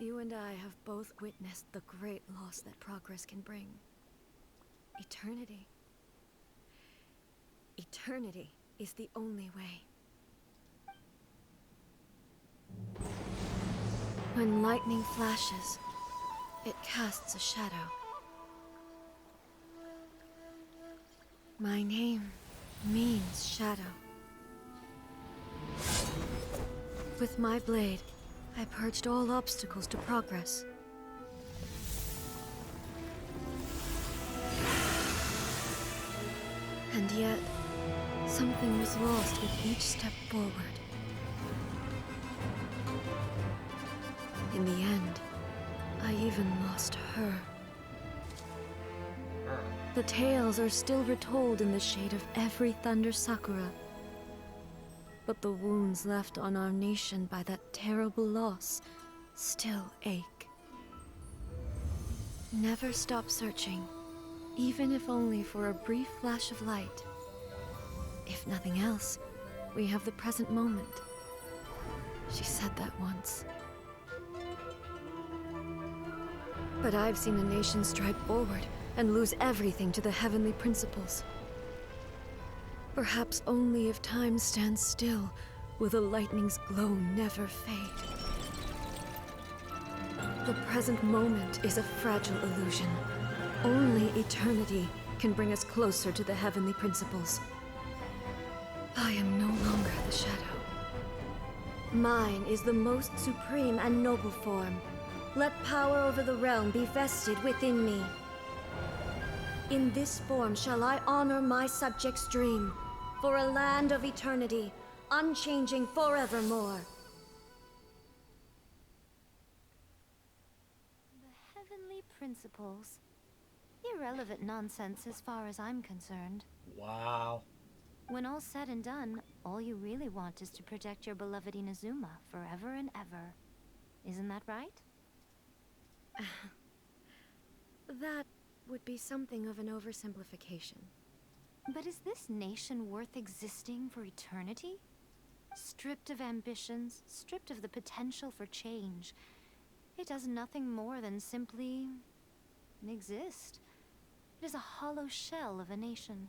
You and I have both witnessed the great loss that progress can bring. Eternity. Eternity is the only way. When lightning flashes, it casts a shadow. My name means shadow. With my blade, I purged all obstacles to progress. And yet, something was lost with each step forward. In the end, I even lost her. The tales are still retold in the shade of every Thunder Sakura. But the wounds left on our nation by that terrible loss still ache. Never stop searching, even if only for a brief flash of light. If nothing else, we have the present moment. She said that once. But I've seen a nation stride forward and lose everything to the heavenly principles. Perhaps only if time stands still will the lightning's glow never fade. The present moment is a fragile illusion. Only eternity can bring us closer to the heavenly principles. I am no longer the shadow. Mine is the most supreme and noble form. Let power over the realm be vested within me. In this form shall I honor my subjects' dream, for a land of eternity, unchanging forevermore. The heavenly principles. Irrelevant nonsense as far as I'm concerned. Wow. When all's said and done, all you really want is to protect your beloved Inazuma forever and ever. Isn't that right? That would be something of an oversimplification. But is this nation worth existing for eternity? Stripped of ambitions, stripped of the potential for change, it does nothing more than simply exist. It is a hollow shell of a nation.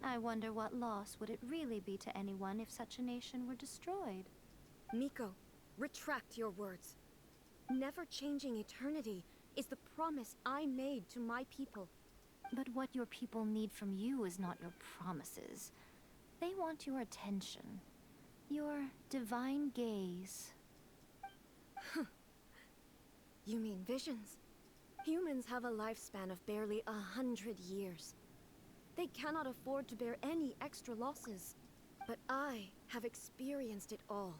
I wonder what loss would it really be to anyone if such a nation were destroyed? Miko, retract your words. Never changing eternity is the promise I made to my people. But what your people need from you is not your promises. They want your attention. Your divine gaze. You mean visions? Humans have a lifespan of barely 100 years. They cannot afford to bear any extra losses. But I have experienced it all.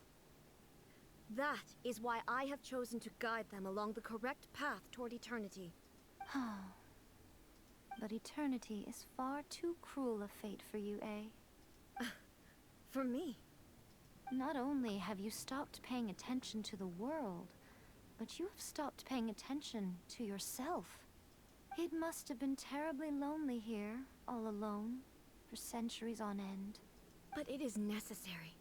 That is why I have chosen to guide them along the correct path toward eternity. But eternity is far too cruel a fate for you, eh? For me? Not only have you stopped paying attention to the world, but you have stopped paying attention to yourself. It must have been terribly lonely here, all alone, for centuries on end. But it is necessary.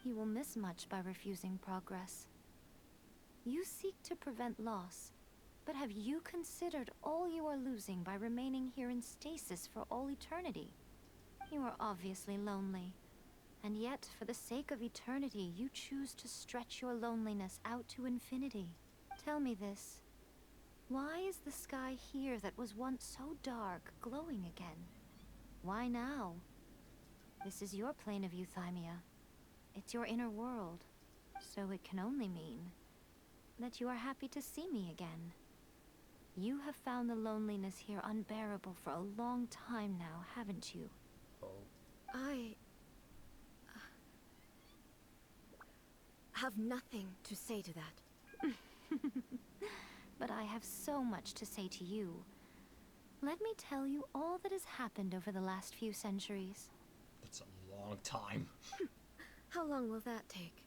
You will miss much by refusing progress. You seek to prevent loss, but have you considered all you are losing by remaining here in stasis for all eternity? You are obviously lonely, and yet for the sake of eternity, you choose to stretch your loneliness out to infinity. Tell me this. Why is the sky here that was once so dark glowing again? Why now? This is your plane of euthymia. It's your inner world, so it can only mean that you are happy to see me again. You have found the loneliness here unbearable for a long time now, haven't you? I have nothing to say to that. But I have so much to say to you. Let me tell you all that has happened over the last few centuries. That's a long time. How long will that take?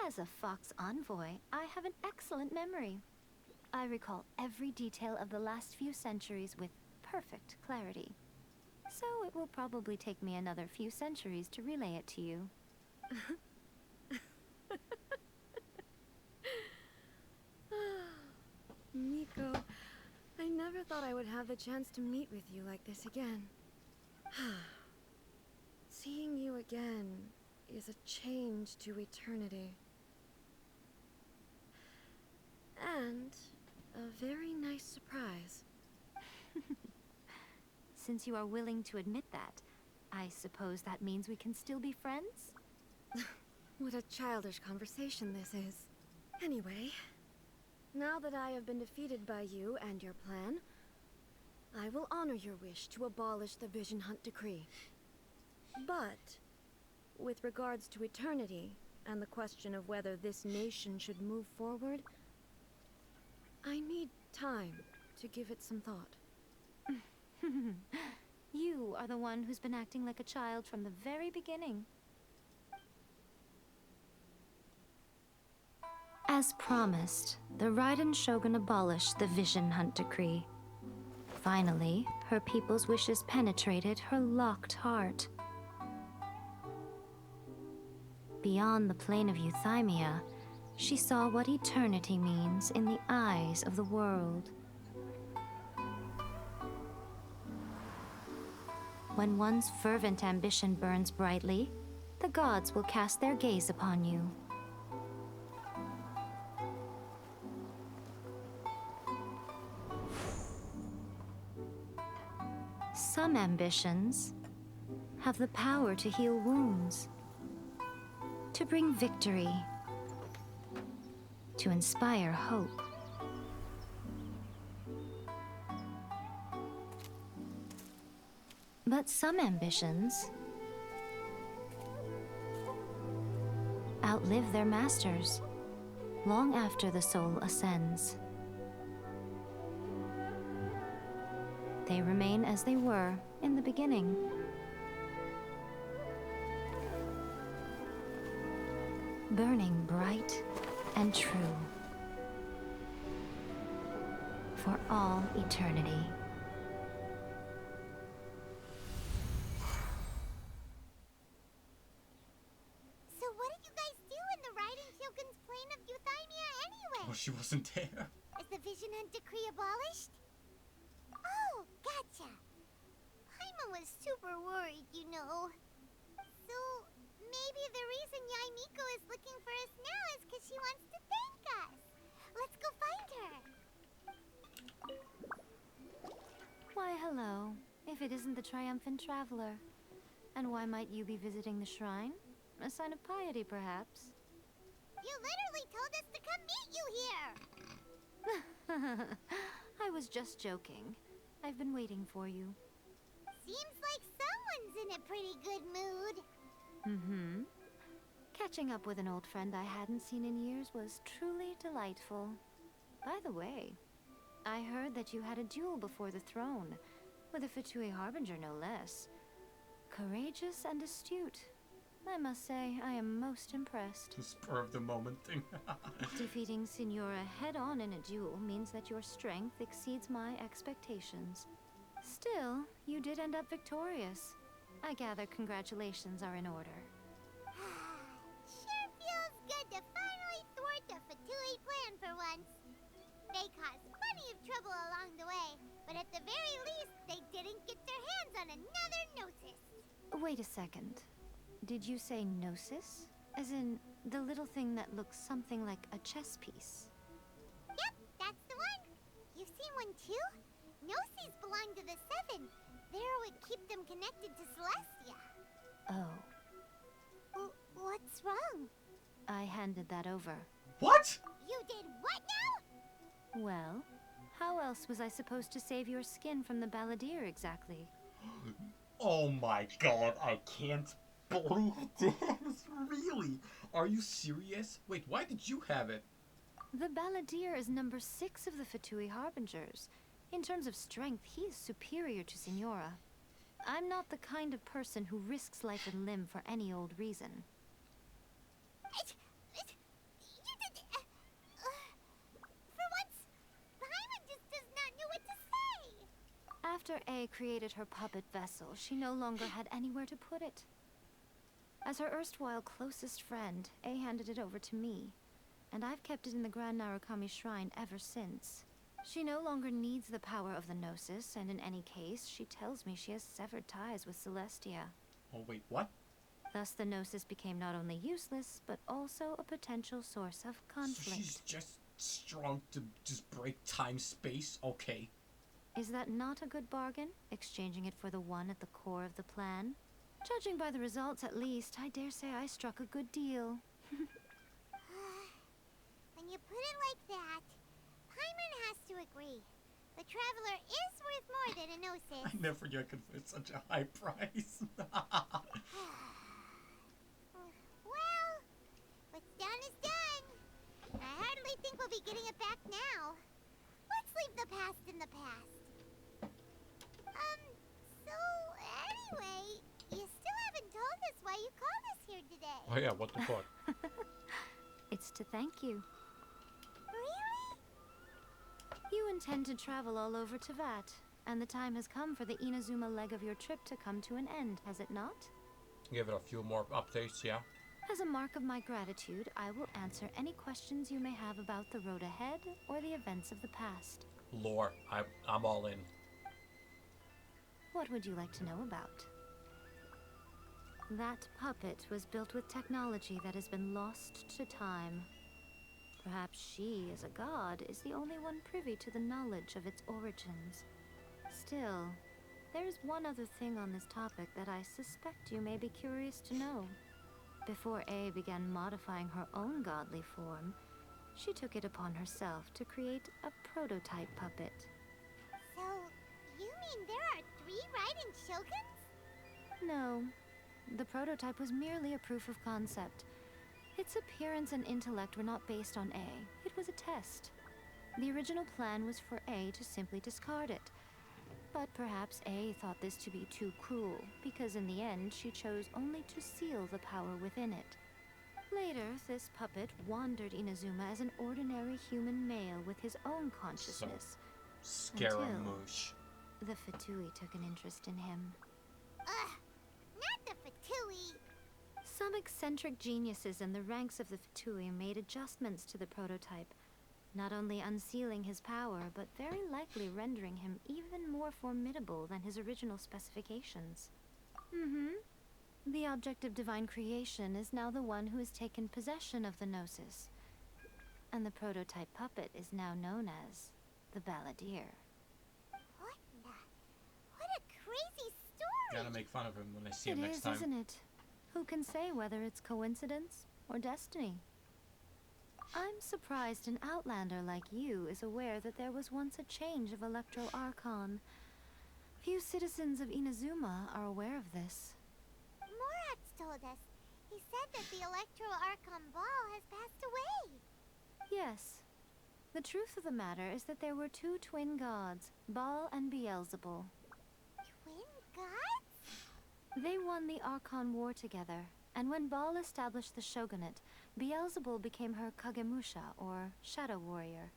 As a Fox envoy, I have an excellent memory. I recall every detail of the last few centuries with perfect clarity. So it will probably take me another few centuries to relay it to you. Miko, I never thought I would have the chance to meet with you like this again. Seeing you again is a change to eternity. And a very nice surprise. Since you are willing to admit that, I suppose that means we can still be friends? What a childish conversation this is. Anyway, now that I have been defeated by you and your plan, I will honor your wish to abolish the Vision Hunt Decree. But, with regards to eternity, and the question of whether this nation should move forward, I need time to give it some thought. You are the one who's been acting like a child from the very beginning. As promised, the Raiden Shogun abolished the Vision Hunt Decree. Finally, her people's wishes penetrated her locked heart. Beyond the plane of euthymia, she saw what eternity means in the eyes of the world. When one's fervent ambition burns brightly, the gods will cast their gaze upon you. Some ambitions have the power to heal wounds, to bring victory, to inspire hope. But some ambitions outlive their masters long after the soul ascends. They remain as they were in the beginning. Burning bright and true for all eternity. So what did you guys do in the riding Shogun's plane of Euthymia anyway? Oh, she wasn't there. Is the Vision Hunt decree abolished? Oh, gotcha. Paimon was super worried, you know. So, maybe the reason Yaimiko is looking for us now is because she wants to thank us. Let's go find her. Why, hello. If it isn't the triumphant traveler. And why might you be visiting the shrine? A sign of piety, perhaps? You literally told us to come meet you here. I was just joking. I've been waiting for you. Seems like someone's in a pretty good mood. Mm-hmm. Catching up with an old friend I hadn't seen in years was truly delightful. By the way, I heard that you had a duel before the throne, with a Fatui Harbinger no less. Courageous and astute. I must say, I am most impressed. The spur of the moment thing. Defeating Signora head-on in a duel means that your strength exceeds my expectations. Still, you did end up victorious. I gather congratulations are in order. Sure feels good to finally thwart the Fatui plan for once. They caused plenty of trouble along the way, but at the very least, they didn't get their hands on another Gnosis. Wait a second. Did you say Gnosis? As in, the little thing that looks something like a chess piece? Yep, that's the one. You've seen one too? Gnosis belong to the Seven. They're what keep them connected to Celestia. Oh. What's wrong? I handed that over. What? You did what now? Well, how else was I supposed to save your skin from the balladeer exactly? Oh my god, I can't believe this. Really? Are you serious? Wait, why did you have it? The balladeer is number 6 of the Fatui Harbingers. In terms of strength, he is superior to Signora. I'm not the kind of person who risks life and limb for any old reason. For once, Paimon just does not know what to say. After A created her puppet vessel, she no longer had anywhere to put it. As her erstwhile closest friend, A handed it over to me, and I've kept it in the Grand Narukami Shrine ever since. She no longer needs the power of the Gnosis, and in any case, she tells me she has severed ties with Celestia. Oh wait, what? Thus the Gnosis became not only useless, but also a potential source of conflict. So she's just strong to just break time-space? Okay. Is that not a good bargain, exchanging it for the one at the core of the plan? Judging by the results, at least, I dare say I struck a good deal. When you put it like that, Paimon has to agree. The Traveler is worth more than a Gnosis. I never knew I could put such a high price. Well, what's done is done. I hardly think we'll be getting it back now. Let's leave the past in the past. So anyway, you still haven't told us why you called us here today. Oh yeah, what the fuck? It's to thank you. Really? You intend to travel all over Teyvat, and the time has come for the Inazuma leg of your trip to come to an end, has it not? Give it a few more updates, yeah? As a mark of my gratitude, I will answer any questions you may have about the road ahead or the events of the past. Lore. I'm all in. What would you like to know about? That puppet was built with technology that has been lost to time. Perhaps she, as a god, is the only one privy to the knowledge of its origins. Still, there is one other thing on this topic that I suspect you may be curious to know. Before A began modifying her own godly form, she took it upon herself to create a prototype puppet. So, you mean there are 3 riding shoguns? No, the prototype was merely a proof of concept. Its appearance and intellect were not based on A. It was a test. The original plan was for A to simply discard it. But perhaps A thought this to be too cruel, because in the end she chose only to seal the power within it. Later, this puppet wandered Inazuma as an ordinary human male with his own consciousness. Scaramouche. The Fatui took an interest in him. Ugh, not the Fatui. Some eccentric geniuses in the ranks of the Fatui made adjustments to the prototype, not only unsealing his power, but very likely rendering him even more formidable than his original specifications. The object of divine creation is now the one who has taken possession of the Gnosis, and the prototype puppet is now known as the Balladeer. What a crazy story! Gotta make fun of him when I see him next time. It is, isn't it? Who can say whether it's coincidence or destiny? I'm surprised an outlander like you is aware that there was once a change of Electro Archon. Few citizens of Inazuma are aware of this. Morat's told us. He said that the Electro Archon Ball has passed away. Yes. The truth of the matter is that there were 2 twin gods, Baal and Beelzebul. Twin gods? They won the Archon War together, and when Baal established the shogunate, Beelzebul became her Kagemusha, or shadow warrior.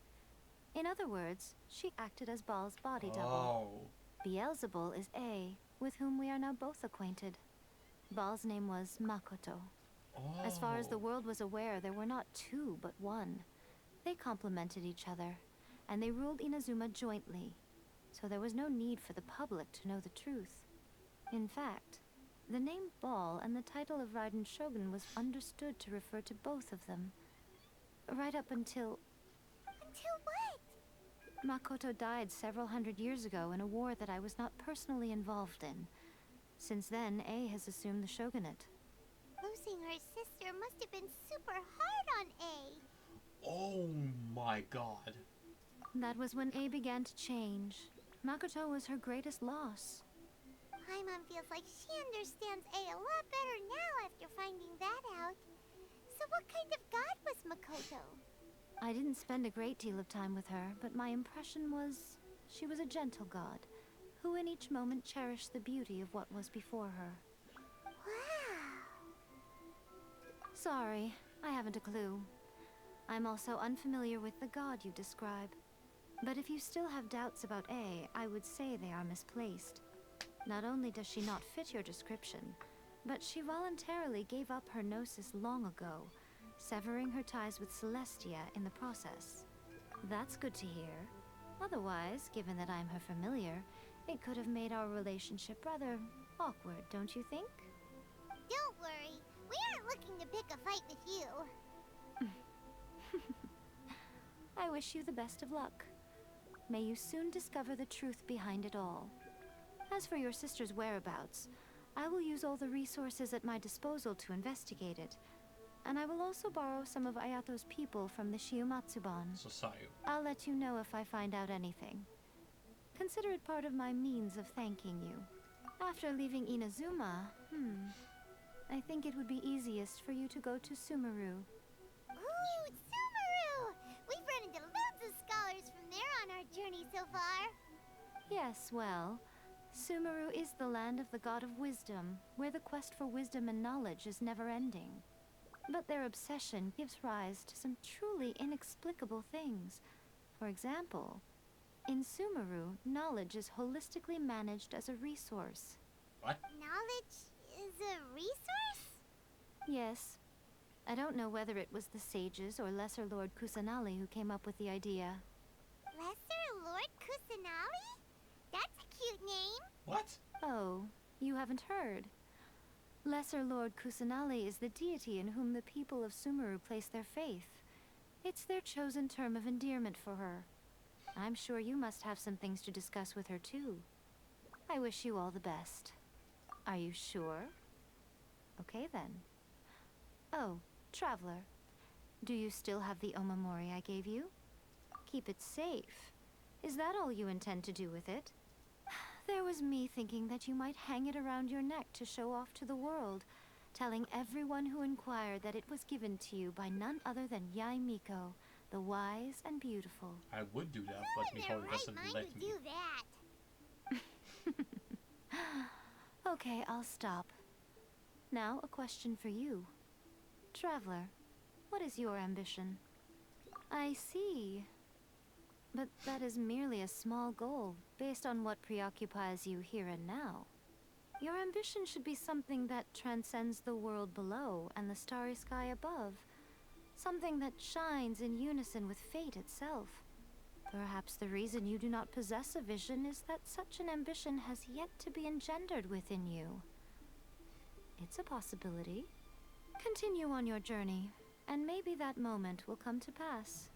In other words, she acted as Baal's body double. Beelzebul is A, with whom we are now both acquainted. Baal's name was Makoto. As far as the world was aware, there were not 2, but 1. They complemented each other, and they ruled Inazuma jointly, so there was no need for the public to know the truth. In fact, the name Baal and the title of Raiden Shogun was understood to refer to both of them. Right up until... Until what? Makoto died several hundred years ago in a war that I was not personally involved in. Since then, A has assumed the shogunate. Losing her sister must have been super hard on A. Oh my god. That was when A began to change. Makoto was her greatest loss. Paimon feels like she understands A lot better now after finding that out. So what kind of god was Makoto? I didn't spend a great deal of time with her, but my impression was she was a gentle god, who in each moment cherished the beauty of what was before her. Wow. Sorry, I haven't a clue. I'm also unfamiliar with the god you describe. But if you still have doubts about A, I would say they are misplaced. Not only does she not fit your description, but she voluntarily gave up her gnosis long ago, severing her ties with Celestia in the process. That's good to hear. Otherwise, given that I'm her familiar, it could have made our relationship rather awkward, don't you think? Don't worry, we aren't looking to pick a fight with you. I wish you the best of luck. May you soon discover the truth behind it all. As for your sister's whereabouts, I will use all the resources at my disposal to investigate it. And I will also borrow some of Ayato's people from the Shiumatsuban. So Sayu. I'll let you know if I find out anything. Consider it part of my means of thanking you. After leaving Inazuma, I think it would be easiest for you to go to Sumeru. Ooh, Sumeru! We've run into loads of scholars from there on our journey so far. Yes, well, Sumeru is the land of the god of wisdom, where the quest for wisdom and knowledge is never-ending. But their obsession gives rise to some truly inexplicable things. For example, in Sumeru, knowledge is holistically managed as a resource. What? Knowledge is a resource? Yes, I don't know whether it was the sages or Lesser Lord Kusanali who came up with the idea. Lesser Lord Kusanali? That's a cute name. What? Oh, you haven't heard. Lesser Lord Kusanali is the deity in whom the people of Sumeru place their faith. It's their chosen term of endearment for her. I'm sure you must have some things to discuss with her too. I wish you all the best. Are you sure? Okay then. Oh, Traveler. Do you still have the Omamori I gave you? Keep it safe. Is that all you intend to do with it? There was me thinking that you might hang it around your neck to show off to the world, telling everyone who inquired that it was given to you by none other than Yae Miko, the wise and beautiful. I would do that, but Miko doesn't let me. Do that. Okay, I'll stop. Now, a question for you. Traveler, what is your ambition? I see. But that is merely a small goal, based on what preoccupies you here and now. Your ambition should be something that transcends the world below and the starry sky above. Something that shines in unison with fate itself. Perhaps the reason you do not possess a vision is that such an ambition has yet to be engendered within you. It's a possibility. Continue on your journey, and maybe that moment will come to pass.